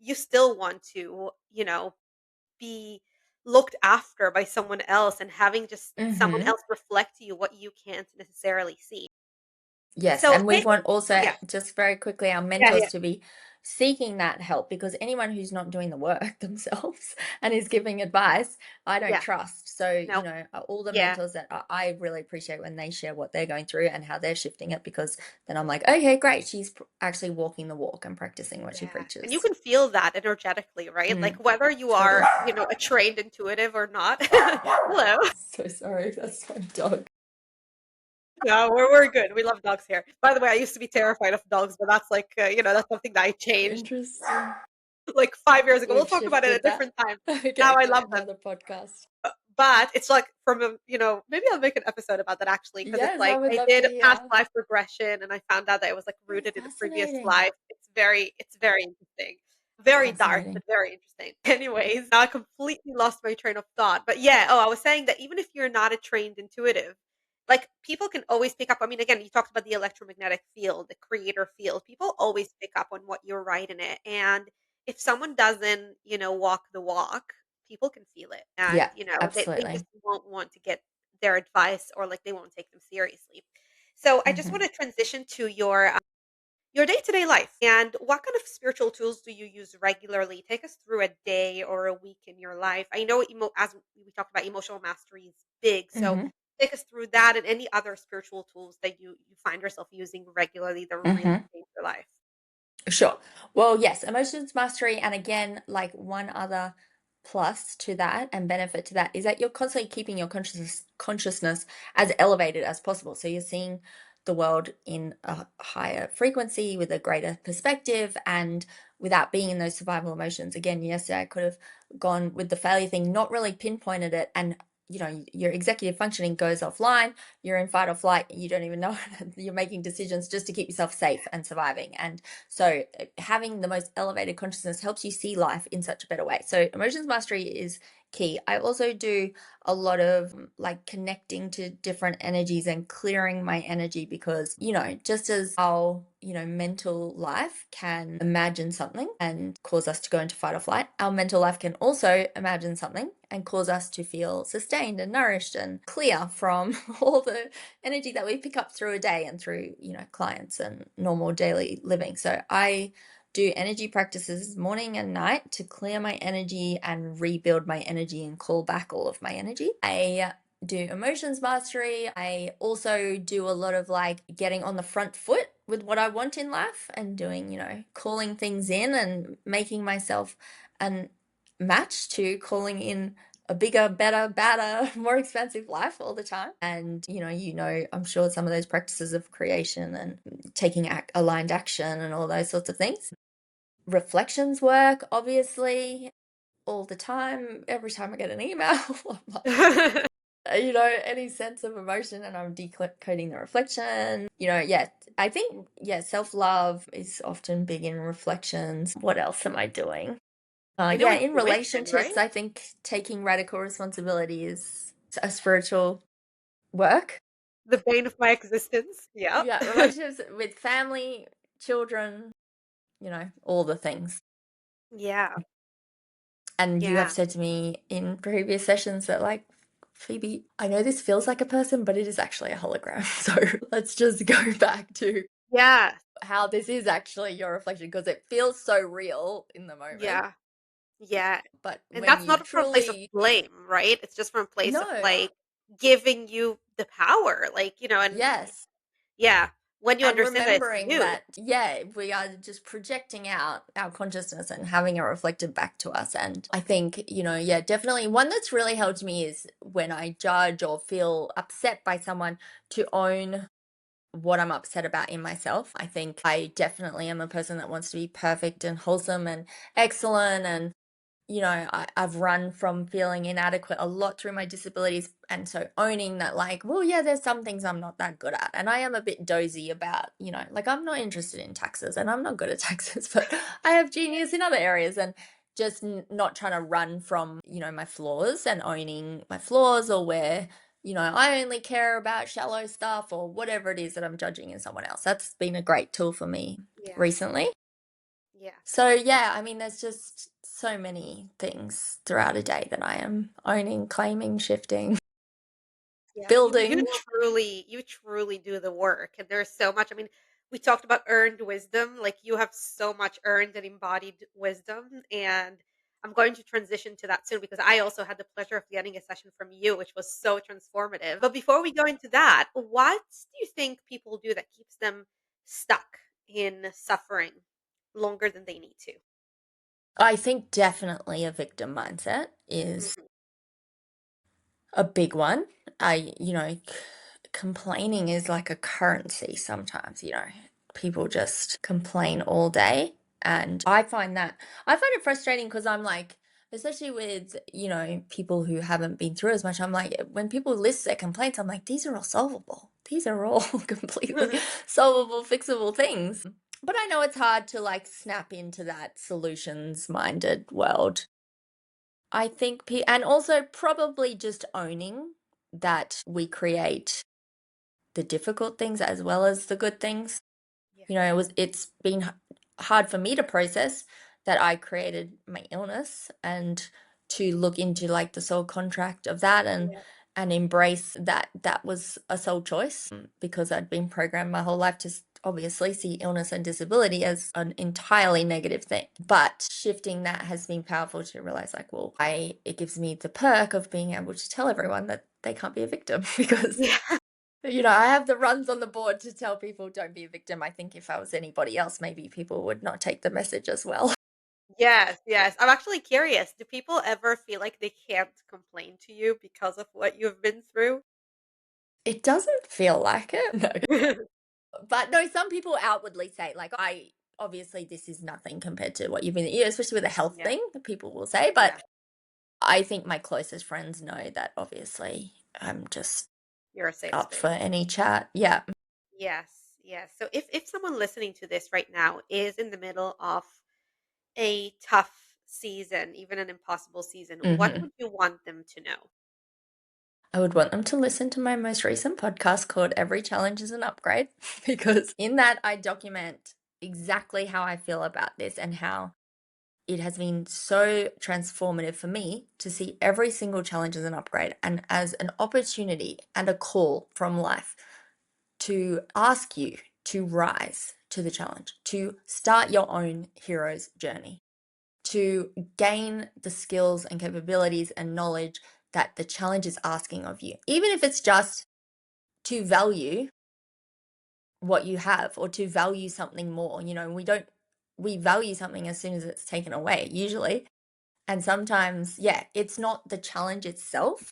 you still want to, be looked after by someone else and having just someone Mm-hmm. else reflect to you what you can't necessarily see. Yes, So and they we'd want also, yeah, just very quickly, our yeah, mentors yeah, to be seeking that help, because anyone who's not doing the work themselves and is giving advice, I don't yeah, trust. So, no, all the yeah, mentors that I really appreciate when they share what they're going through and how they're shifting it, because then I'm like, okay, great, she's actually walking the walk and practicing what she yeah, and you preaches. can feel that energetically, right? Like Mm, whether you totally. are, a trained intuitive or not. Hello. So sorry, that's my dog. No, we're good. We love dogs here. By the way, I used to be terrified of dogs, but that's like, that's something that I changed Interesting. like 5 years ago. We'll We've talk about it at shifted a that. different time. Now Okay, I for love them. another podcast. But it's like from maybe I'll make an episode about that actually because it's Yes, I like would I love to did past hear. life regression and I found out that it was like Oh, rooted in a previous fascinating. life. It's very interesting. Very dark, Fascinating. but very interesting. Anyways, now I completely lost my train of thought. But yeah, oh, I was saying that even if you're not a trained intuitive, like people can always pick up. I mean, again, you talked about the electromagnetic field, the creator field. People always pick up on what you're right in it. And if someone doesn't, walk the walk, people can feel it. And, Yeah, they just absolutely. won't want to get their advice or like they won't take them seriously. So I just want Hmm. to transition to your day-to-day life and what kind of spiritual tools do you use regularly? Take us through a day or a week in your life. I know as we talked about, emotional mastery is big, so Hmm. take us through that and any other spiritual tools that you find yourself using regularly that really Hmm. change your life. Sure. Well, yes, emotions mastery. And again, like one other plus to that and benefit to that is that you're constantly keeping your consciousness as elevated as possible. So you're seeing the world in a higher frequency with a greater perspective and without being in those survival emotions. Again, yesterday I could have gone with the failure thing, not really pinpointed it, and your executive functioning goes offline, you're in fight or flight, you don't even know you're making decisions just to keep yourself safe and surviving. And so, having the most elevated consciousness helps you see life in such a better way. So, emotions mastery is key. I also do a lot of like connecting to different energies and clearing my energy because, just as our, mental life can imagine something and cause us to go into fight or flight, our mental life can also imagine something and cause us to feel sustained and nourished and clear from all the energy that we pick up through a day and through, clients and normal daily living. So I do energy practices morning and night to clear my energy and rebuild my energy and call back all of my energy. I do emotions mastery. I also do a lot of like getting on the front foot with what I want in life and doing, calling things in and making myself a match to calling in a bigger, better, badder, more expensive life all the time. And I'm sure some of those practices of creation and taking aligned action and all those sorts of things. Reflections work, obviously, all the time. Every time I get an email, I'm like, any sense of emotion, and I'm decoding the reflection. Yeah, I think, yeah, self love is often big in reflections. What else am I doing? I know Yeah, in intuition, relationships, right? I think taking radical responsibility is a spiritual work. The bane of my existence. Yeah. Yeah, relationships with family, children, all the things. Yeah. And you have Yeah. said to me in previous sessions that, like, Phoebe, I know this feels like a person, but it is actually a hologram. So let's just go back to Yeah. how this is actually your reflection because it feels so real in the moment. Yeah. Yeah. But And when that's you not from a place of truly, blame, right? It's just from a place of no, like giving you the power, like, and yes, yeah, when you and understand that it's remembering you. that, yeah, we are just projecting out our consciousness and having it reflected back to us. And I think, yeah, definitely one that's really helped me is when I judge or feel upset by someone, to own what I'm upset about in myself. I think I definitely am a person that wants to be perfect and wholesome and excellent. And I've run from feeling inadequate a lot through my disabilities. And so owning that, like, well, yeah, there's some things I'm not that good at. And I am a bit dozy about, like, I'm not interested in taxes and I'm not good at taxes, but I have genius in other areas. And just not trying to run from, my flaws and owning my flaws, or where, I only care about shallow stuff or whatever it is that I'm judging in someone else. That's been a great tool for me Yeah. recently. Yeah. So yeah, I mean, there's just so many things throughout a day that I am owning, claiming, shifting, Yeah, you building. truly do the work, and there's so much. I mean, we talked about earned wisdom. Like you have so much earned and embodied wisdom, and I'm going to transition to that soon because I also had the pleasure of getting a session from you, which was so transformative. But before we go into that, what do you think people do that keeps them stuck in suffering longer than they need to? I think definitely a victim mindset is Mhm. a big one. Complaining is like a currency sometimes, people just complain all day. And I find it frustrating because I'm like, especially with, people who haven't been through as much, I'm like, when people list their complaints, I'm like, these are all solvable. These are all completely solvable, fixable things. But I know it's hard to like snap into that solutions minded world. I think, and also probably just owning that we create the difficult things as well as the good things. Yes. It's been hard for me to process that I created my illness and to look into like the soul contract of that Yeah. and embrace that that was a soul choice because I'd been programmed my whole life to obviously see illness and disability as an entirely negative thing. But shifting that has been powerful to realize like, well, I it gives me the perk of being able to tell everyone that they can't be a victim because Yeah. I have the runs on the board to tell people don't be a victim. I think if I was anybody else, maybe people would not take the message as well. Yes, yes. I'm actually curious. Do people ever feel like they can't complain to you because of what you've been through? It doesn't feel like it. No. But no, some people outwardly say, like, I obviously this is nothing compared to what you've been, especially with a health Yeah, thing, people will say. yeah. But I think my closest friends know that obviously I'm just You're a safe up for space. any chat. Yeah. Yes, yes. So if someone listening to this right now is in the middle of a tough season, even an impossible season, what Hmm. would you want them to know? I would want them to listen to my most recent podcast called Every Challenge is an Upgrade, because in that I document exactly how I feel about this and how it has been so transformative for me to see every single challenge as an upgrade and as an opportunity and a call from life to ask you to rise to the challenge, to start your own hero's journey, to gain the skills and capabilities and knowledge that the challenge is asking of you, even if it's just to value what you have or to value something more. We value something as soon as it's taken away, usually. And sometimes, yeah, it's not the challenge itself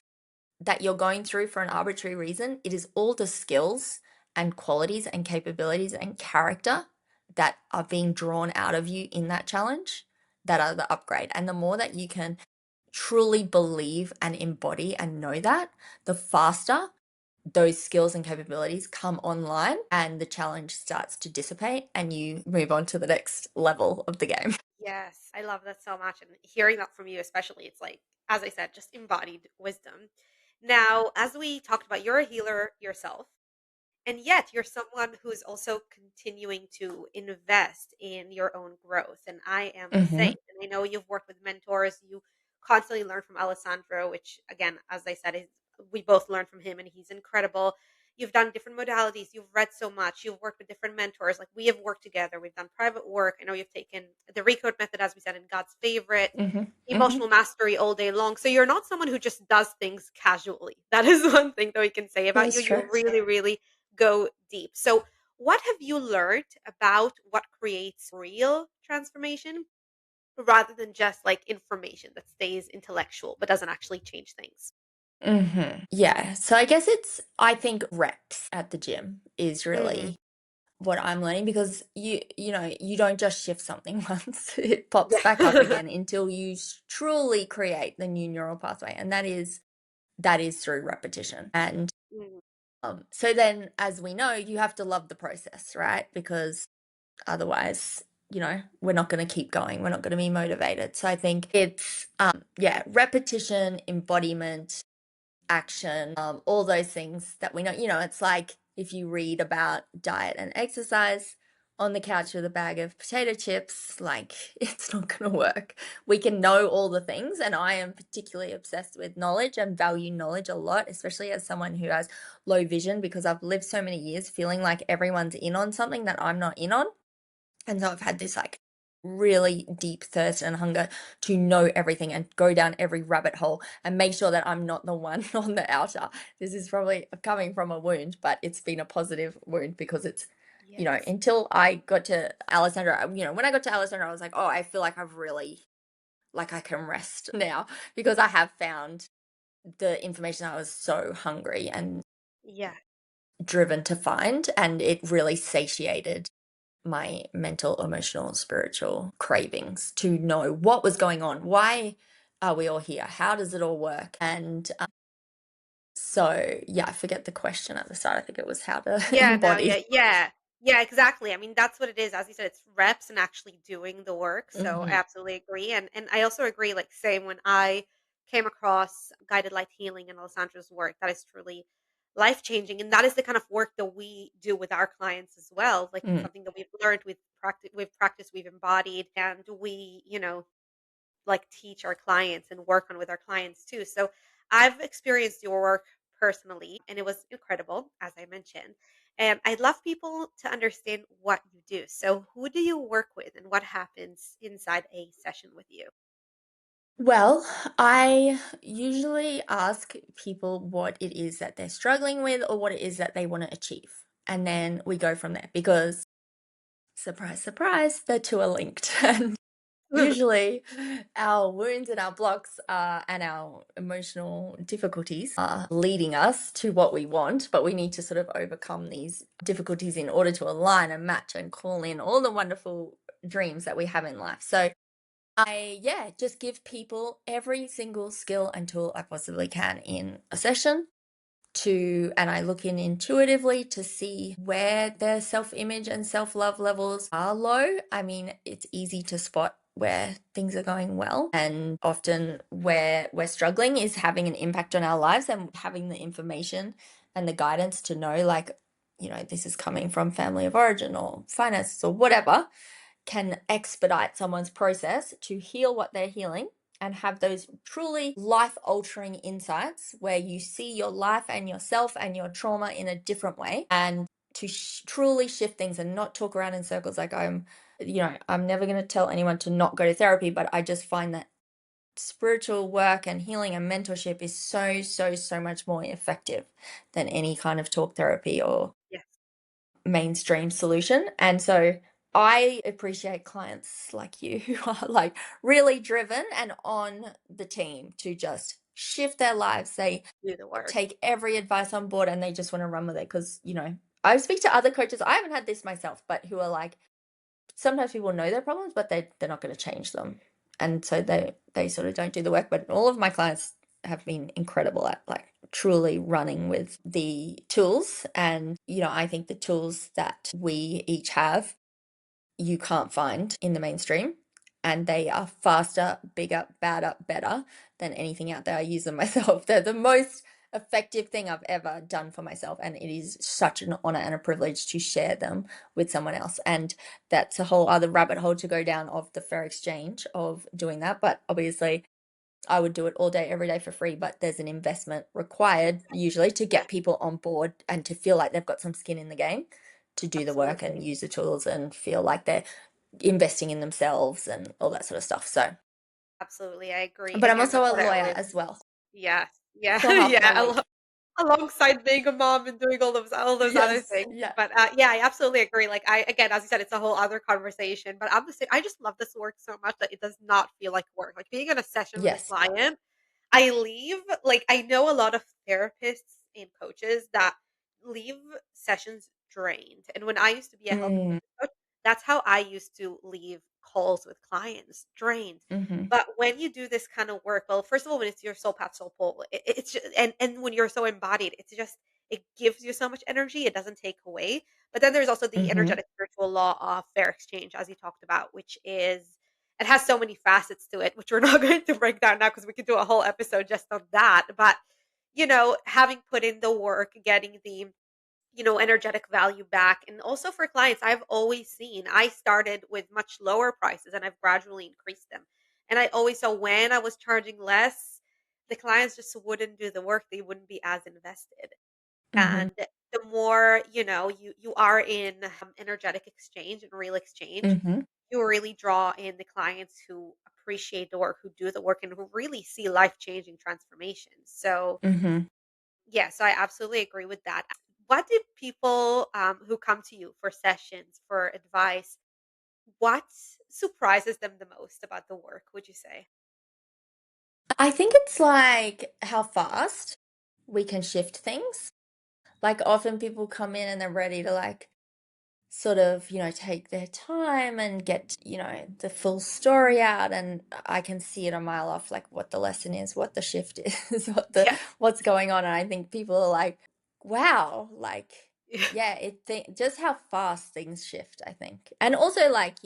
that you're going through for an arbitrary reason. It is all the skills and qualities and capabilities and character that are being drawn out of you in that challenge that are the upgrade. And the more that you can truly believe and embody and know that, the faster those skills and capabilities come online and the challenge starts to dissipate and you move on to the next level of the game. Yes, I love that so much. And hearing that from you, especially, it's like, as I said, just embodied wisdom. Now, as we talked about, you're a healer yourself. And yet you're someone who's also continuing to invest in your own growth. And I am the same. Hmm. And I know you've worked with mentors. You constantly learn from Alessandro, which again, as I said, we both learn from him and he's incredible. You've done different modalities. You've read so much. You've worked with different mentors. Like we have worked together. We've done private work. I know you've taken the recode method, as we said, in God's favorite, Hmm. Hmm. emotional mastery all day long. So you're not someone who just does things casually. That is one thing that we can say about you. That's true. You really, really go deep. So, what have you learned about what creates real transformation rather than just like information that stays intellectual but doesn't actually change things? Yeah. So I guess I think reps at the gym is Hmm. really what I'm learning because you don't just shift something once, it pops back up Yeah. again until you truly create the new neural pathway. And that is through repetition. And Mm, so then, as we know, you have to love the process, right? Because otherwise, we're not going to keep going. We're not going to be motivated. So I think it's, yeah, repetition, embodiment, action, all those things that we know. It's like if you read about diet and exercise, on the couch with a bag of potato chips, like it's not going to work. We can know all the things, and I am particularly obsessed with knowledge and value knowledge a lot, especially as someone who has low vision because I've lived so many years feeling like everyone's in on something that I'm not in on. And so I've had this like really deep thirst and hunger to know everything and go down every rabbit hole and make sure that I'm not the one on the outer. This is probably coming from a wound, but it's been a positive wound because it's, Yes. until I got to Alessandra, when I got to Alessandra, I was like, oh, I feel like I've really, like I can rest now because I have found the information I was so hungry and Yeah. driven to find, and it really satiated my mental, emotional, spiritual cravings to know what was going on. Why are we all here? How does it all work? And so, yeah, I forget the question at the start. I think it was how to Yeah, no, embody. yeah, yeah. Yeah, exactly. I mean, that's what it is. As you said, it's reps and actually doing the work. So I Hmm. absolutely agree. And I also agree, like same when I came across guided light healing and Alessandra's work, that is truly life changing. And that is the kind of work that we do with our clients as well. Like it's Mm. something that we've learned, we've practiced, we've embodied, and we, like teach our clients and work on with our clients too. So I've experienced your work personally and it was incredible, as I mentioned. And I'd love people to understand what you do. So who do you work with and what happens inside a session with you? Well, I usually ask people what it is that they're struggling with or what it is that they want to achieve. And then we go from there because, surprise, surprise, the two are linked. Usually, our wounds and our blocks and our emotional difficulties are leading us to what we want, but we need to sort of overcome these difficulties in order to align and match and call in all the wonderful dreams that we have in life. So, yeah, just give people every single skill and tool I possibly can in a session and I look in intuitively to see where their self-image and self-love levels are low. I mean, it's easy to spot where things are going well, and often where we're struggling is having an impact on our lives, and having the information and the guidance to know, like, this is coming from family of origin or finances or whatever, can expedite someone's process to heal what they're healing and have those truly life altering insights where you see your life and yourself and your trauma in a different way, and to truly shift things and not talk around in circles. Like, I'm never going to tell anyone to not go to therapy, but I just find that spiritual work and healing and mentorship is so, so, so much more effective than any kind of talk therapy or Yes, mainstream solution. And so I appreciate clients like you who are like really driven and on the team to just shift their lives. They do the work. take every advice on board and they just want to run with it. Because, I speak to other coaches, I haven't had this myself, but who are like, sometimes people know their problems, but they're not going to change them. And so they sort of don't do the work. But all of my clients have been incredible at like truly running with the tools. And, I think the tools that we each have, you can't find in the mainstream. And they are faster, bigger, badder, better than anything out there. I use them myself. They're the most effective thing I've ever done for myself. And it is such an honor and a privilege to share them with someone else. And that's a whole other rabbit hole to go down of the fair exchange of doing that. But obviously, I would do it all day, every day for free, but there's an investment required usually to Yeah, get people on board and to feel like they've got some skin in the game to do the work and absolutely. use the tools and feel like they're investing in themselves and all that sort of stuff. So, Absolutely. I agree. but I'm Again, also that's a what I lawyer always, as well. yeah, yeah, So half my yeah. week. Alongside being a mom and doing all those other Yes. things. Yeah. But yeah, I absolutely agree. Like I again, as you said, it's a whole other conversation. But I'm the same. I just love this work so much that it does not feel like work. Like being in a session with a Yes. client, I leave like I know a lot of therapists and coaches that leave sessions drained. And when I used to be a health and Mm, fitness coach, that's how I used to leave calls with clients drained. mm-hmm. But when you do this kind of work, well, first of all, when it's your soul path, soul pull, it's just, and when you're so embodied, it's just it gives you so much energy. It doesn't take away. But then there's also the Mm-hmm. energetic spiritual law of fair exchange, as you talked about, which is it has so many facets to it, which we're not going to break down now because we could do a whole episode just on that. But having put in the work, getting the energetic value back. And also for clients, I've always seen, I started with much lower prices and I've gradually increased them. And I always saw when I was charging less, the clients just wouldn't do the work. They wouldn't be as invested. Mhm. And the more, you are in energetic exchange and real exchange, Mhm. you really draw in the clients who appreciate the work, who do the work, and who really see life-changing transformations. So, Mhm. yeah, so I absolutely agree with that. What do people who come to you for sessions, for advice, what surprises them the most about the work, would you say? I think it's like how fast we can shift things. Like often people come in and they're ready to like sort of, take their time and get, the full story out, and I can see it a mile off like what the lesson is, what the shift is, Yeah. what's going on. And I think people are like, wow, like yeah, just how fast things shift, I think. And also like,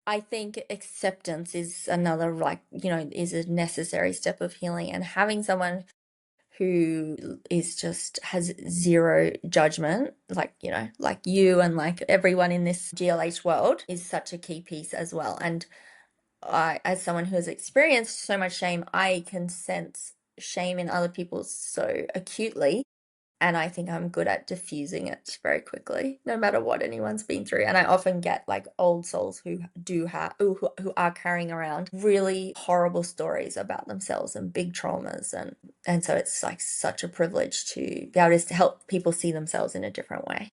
I think acceptance is another like, is a necessary step of healing, and having someone who is just has zero judgment, like, like you and like everyone in this GLH world is such a key piece as well. And I, as someone who has experienced so much shame, I can sense shame in other people so acutely. And I think I'm good at diffusing it very quickly, no matter what anyone's been through. And I often get like old souls who do have who are carrying around really horrible stories about themselves and big traumas, and so it's like such a privilege to be able to help people see themselves in a different way.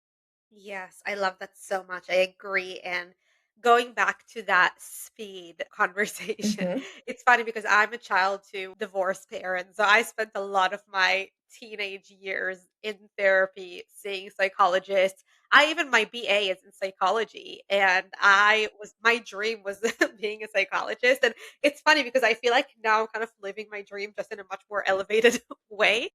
Yes, I love that so much. I agree. And going back to that speed conversation, Mhm. it's funny because I'm a child to divorced parents. So I spent a lot of my teenage years in therapy, seeing psychologists. My BA is in psychology, and my dream was being a psychologist. And it's funny because I feel like now I'm kind of living my dream just in a much more elevated way.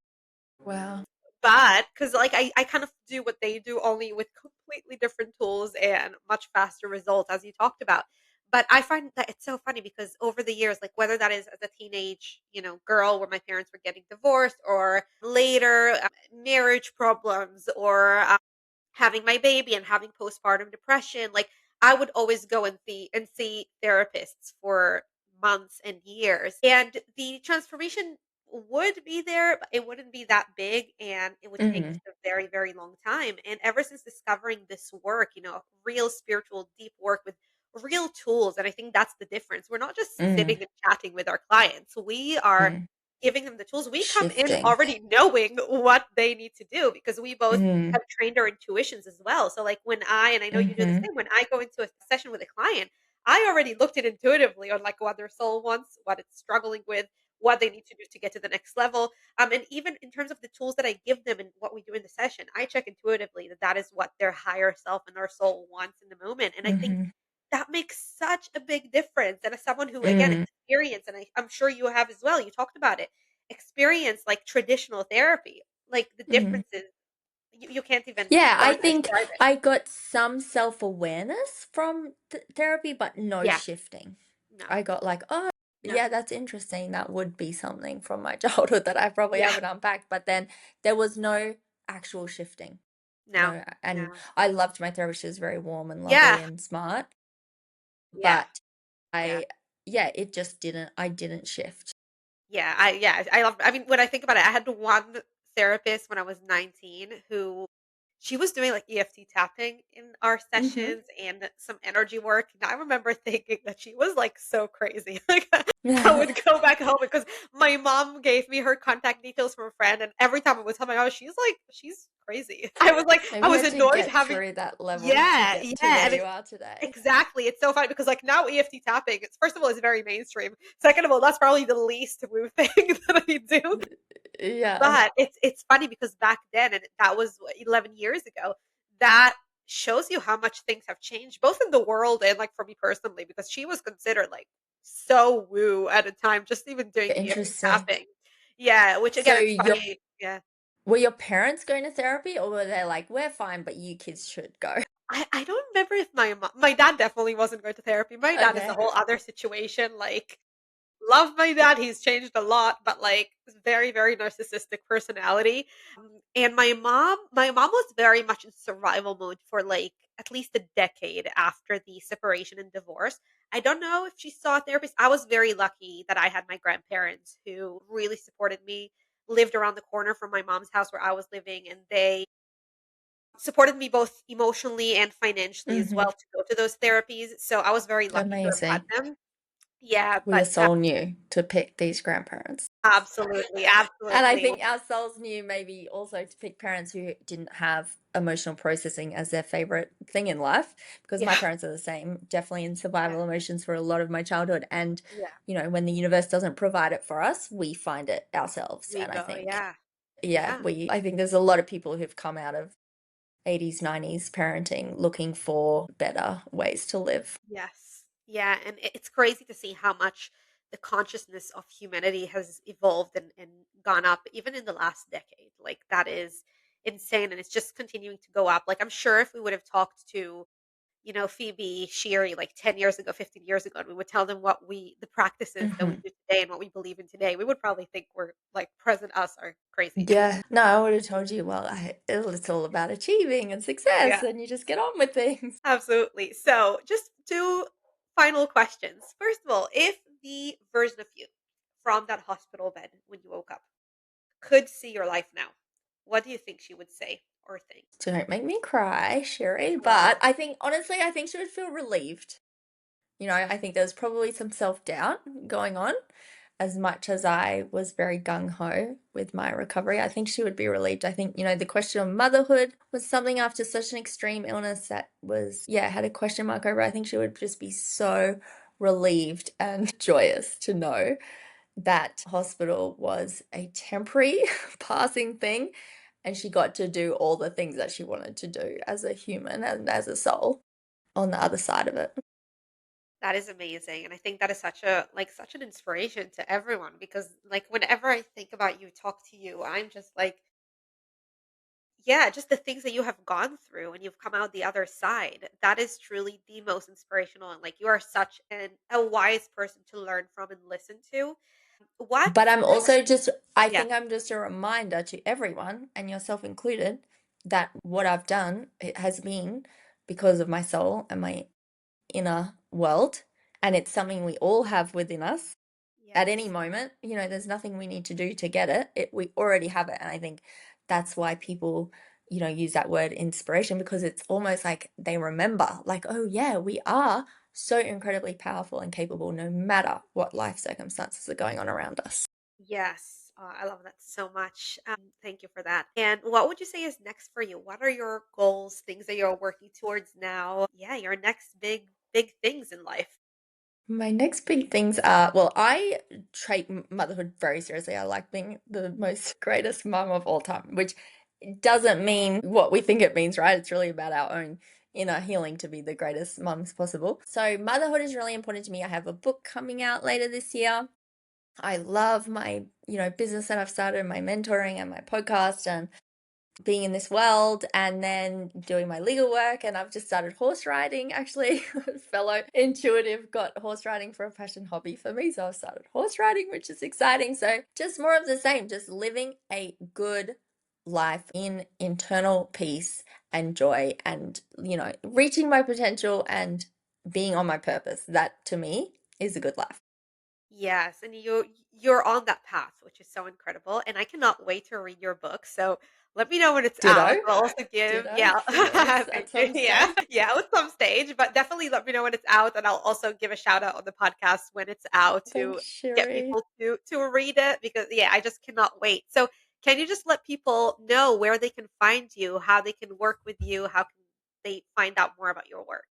Wow. But because like I kind of do what they do, only with completely different tools and much faster results, as you talked about. But I find that it's so funny because over the years, like whether that is as a teenage, girl where my parents were getting divorced, or later marriage problems, or having my baby and having postpartum depression, like I would always go and see therapists for months and years. And the transformation would be there, but it wouldn't be that big and it would take Mhm. just a very, very long time. And ever since discovering this work, real spiritual, deep work with real tools, and I think that's the difference. We're not just sitting Mm. and chatting with our clients. We are Mm. giving them the tools. We come in Shifting. already knowing what they need to do because we both Mm. have trained our intuitions as well. So like and I know you do the Mhm. same, when I go into a session with a client, I already looked it intuitively on like what their soul wants, what it's struggling with, what they need to do to get to the next level. And even in terms of the tools that I give them and what we do in the session, I check intuitively that that is what their higher self and their soul wants in the moment. And I think Mhm. that makes such a big difference. And as someone who, again, Mm. experienced, and I'm sure you have as well, you talked about it, experience like traditional therapy, like the Mhm. differences you can't even Yeah, I start to think describe it. I got some self-awareness from therapy, but no Yeah. shifting. No. I got like, oh, No. yeah, that's interesting. That would be something from my childhood that I probably Yeah. haven't unpacked. But then there was no actual shifting. No. No, and No. I loved my therapist. She was very warm and lovely Yeah. and smart. Yeah. But Yeah. I, yeah, it just didn't, I didn't shift. I love, I mean, when I think about it, I had one therapist when I was 19 who she was doing like EFT tapping in our Hmm. sessions and some energy work. And I remember thinking that she was like so crazy. Like I would go back home because my mom gave me her contact details from a friend, and every time I would tell my mom, she's crazy. I Maybe you was had to annoyed get having, through that level to yeah, get to yeah, where and you are today. exactly. It's so funny because like now EFT tapping, it's first of all, it's very mainstream. Second of all, that's probably the least woo thing that I do. Yeah. But it's funny because back then, and that was what, 11 years ago, that shows you how much things have changed, both in the world and like for me personally, because she was considered like so woo at a time, just even doing EFT Interesting. tapping. Yeah, which So again, it's your funny. Yeah. were your parents going to therapy, or were they like, "We're fine, but you kids should go"? I don't remember if my dad definitely wasn't going to therapy. My dad is a Okay. whole other situation. Like Love my dad. He's changed a lot, but like very, very narcissistic personality. And my mom was very much in survival mode for like at least a decade after the separation and divorce. I don't know if she saw a therapist. I was very lucky that I had my grandparents who really supported me, lived around the corner from my mom's house where I was living, and they supported me both emotionally and financially as Hmm. well to go to those therapies. So I was very lucky to have Amazing. had them. Yeah, We are but soul new to pick these grandparents. absolutely, And I absolutely. think our souls knew maybe also to pick parents who didn't have emotional processing as their favorite thing in life, because my Yeah, parents are the same, definitely in yeah, survival emotions for a lot of my childhood. And, yeah. when the universe doesn't provide it for us, we find it ourselves. We And I go, think, yeah, yeah, yeah, I think there's a lot of people who've come out of 80s, 90s parenting looking for better ways to live. yes, yeah, and it's crazy to see how much the consciousness of humanity has evolved and gone up even in the last decade. Like that is insane, and it's just continuing to go up. Like I'm sure if we would have talked to Phoebe, Sherry, like 10 years ago, 15 years ago, and we would tell them the practices that we Hmm. do today and what we believe in today, we would probably think we're like present us are crazy. Yeah, no, I would have told you, well, it's all about achieving and success, Yeah, and you just get on with things. absolutely. So, just two final questions. First of all, if the version of you from that hospital bed when you woke up could see your life now, what do you think she would say or think? Don't make me cry, Sherry. But Oh, I think, honestly, I think she would feel relieved. I think there's probably some self doubt going on. As much as I was very gung ho with my recovery, I think she would be relieved. I think, the question of motherhood was something after such an extreme illness that was, yeah, had a question mark over. I think she would just be so relieved and joyous to know that hospital was a temporary passing thing and she got to do all the things that she wanted to do as a human and as a soul on the other side of it. that is amazing, and I think that is such an inspiration to everyone because, like, whenever I think about you, talk to you, I'm just like, yeah, just the things that you have gone through and you've come out the other side. That is truly the most inspirational, and like you are such a wise person to learn from and listen to. What But I'm next? also just, I Yeah, think I'm just a reminder to everyone, and yourself included, that what I've done it has been because of my soul and my inner world. And it's something we all have within us at any yes, moment. There's nothing we need to do to get it. We already have it. And I think that's why people, use that word inspiration, because it's almost like they remember, like, oh, yeah, we are so incredibly powerful and capable no matter what life circumstances are going on around us. yes. I love that so much. Thank you for that. And what would you say is next for you? What are your goals, things that you're working towards now? Yeah, your next big things in life. My next big things are, well, I treat motherhood very seriously. I like being the most greatest mum of all time, which doesn't mean what we think it means, right? It's really about our own inner healing to be the greatest mums possible. So, motherhood is really important to me. I have a book coming out later this year. I love my, business that I've started, my mentoring and my podcast, and being in this world, and then doing my legal work. And I've just started horse riding, actually. Fellow intuitive got horse riding for a passion hobby for me, so I've started horse riding, which is exciting. So just more of the same, just living a good life in internal peace and joy, and reaching my potential and being on my purpose. That to me is a good life. Yes, and you're on that path, which is so incredible, and I cannot wait to read your book. So let me know when it's out. Ditto. I'll also give Ditto. yeah, Yes, at thank you. some Yeah, stage. yeah, at some stage, but definitely let me know when it's out, and I'll also give a shout out on the podcast when it's out to Thanks, get Sherry. people to read it because yeah, I just cannot wait. So can you just let people know where they can find you, how they can work with you, how can they find out more about your work?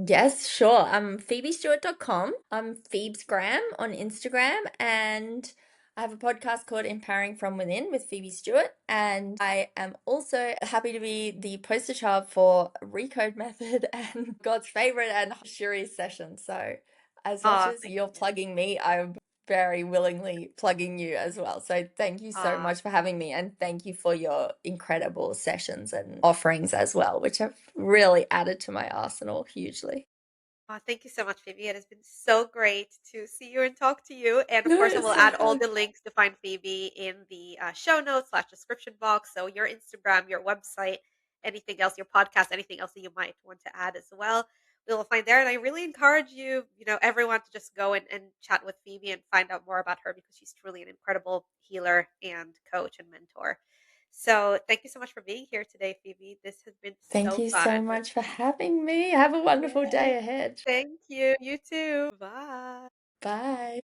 Yes, sure. I'm phoebestewart.com. I'm Phoebe's Gram on Instagram, and I have a podcast called Empowering from Within with Phoebe Stewart. And I am also happy to be the poster child for Recode Method and God's Favorite and Shuri's session. So, as much Oh, as thank you're you. plugging me, I'm very willingly plugging you as well. So, thank you so Ah. much for having me, and thank you for your incredible sessions and offerings as well, which have really added to my arsenal hugely. Thank you so much, Phoebe. It has been so great to see you and talk to you. And of course, I will Same add all here. the links to find Phoebe in the show notes / description box. So your Instagram, your website, anything else, your podcast, anything else that you might want to add as well, we will find there. And I really encourage you, everyone to just go and chat with Phoebe and find out more about her because she's truly an incredible healer and coach and mentor. So thank you so much for being here today, Phoebe. This has been Thank so you fun. so much for having me. Have a wonderful Yes. day ahead. Thank you. You too. Bye. Bye.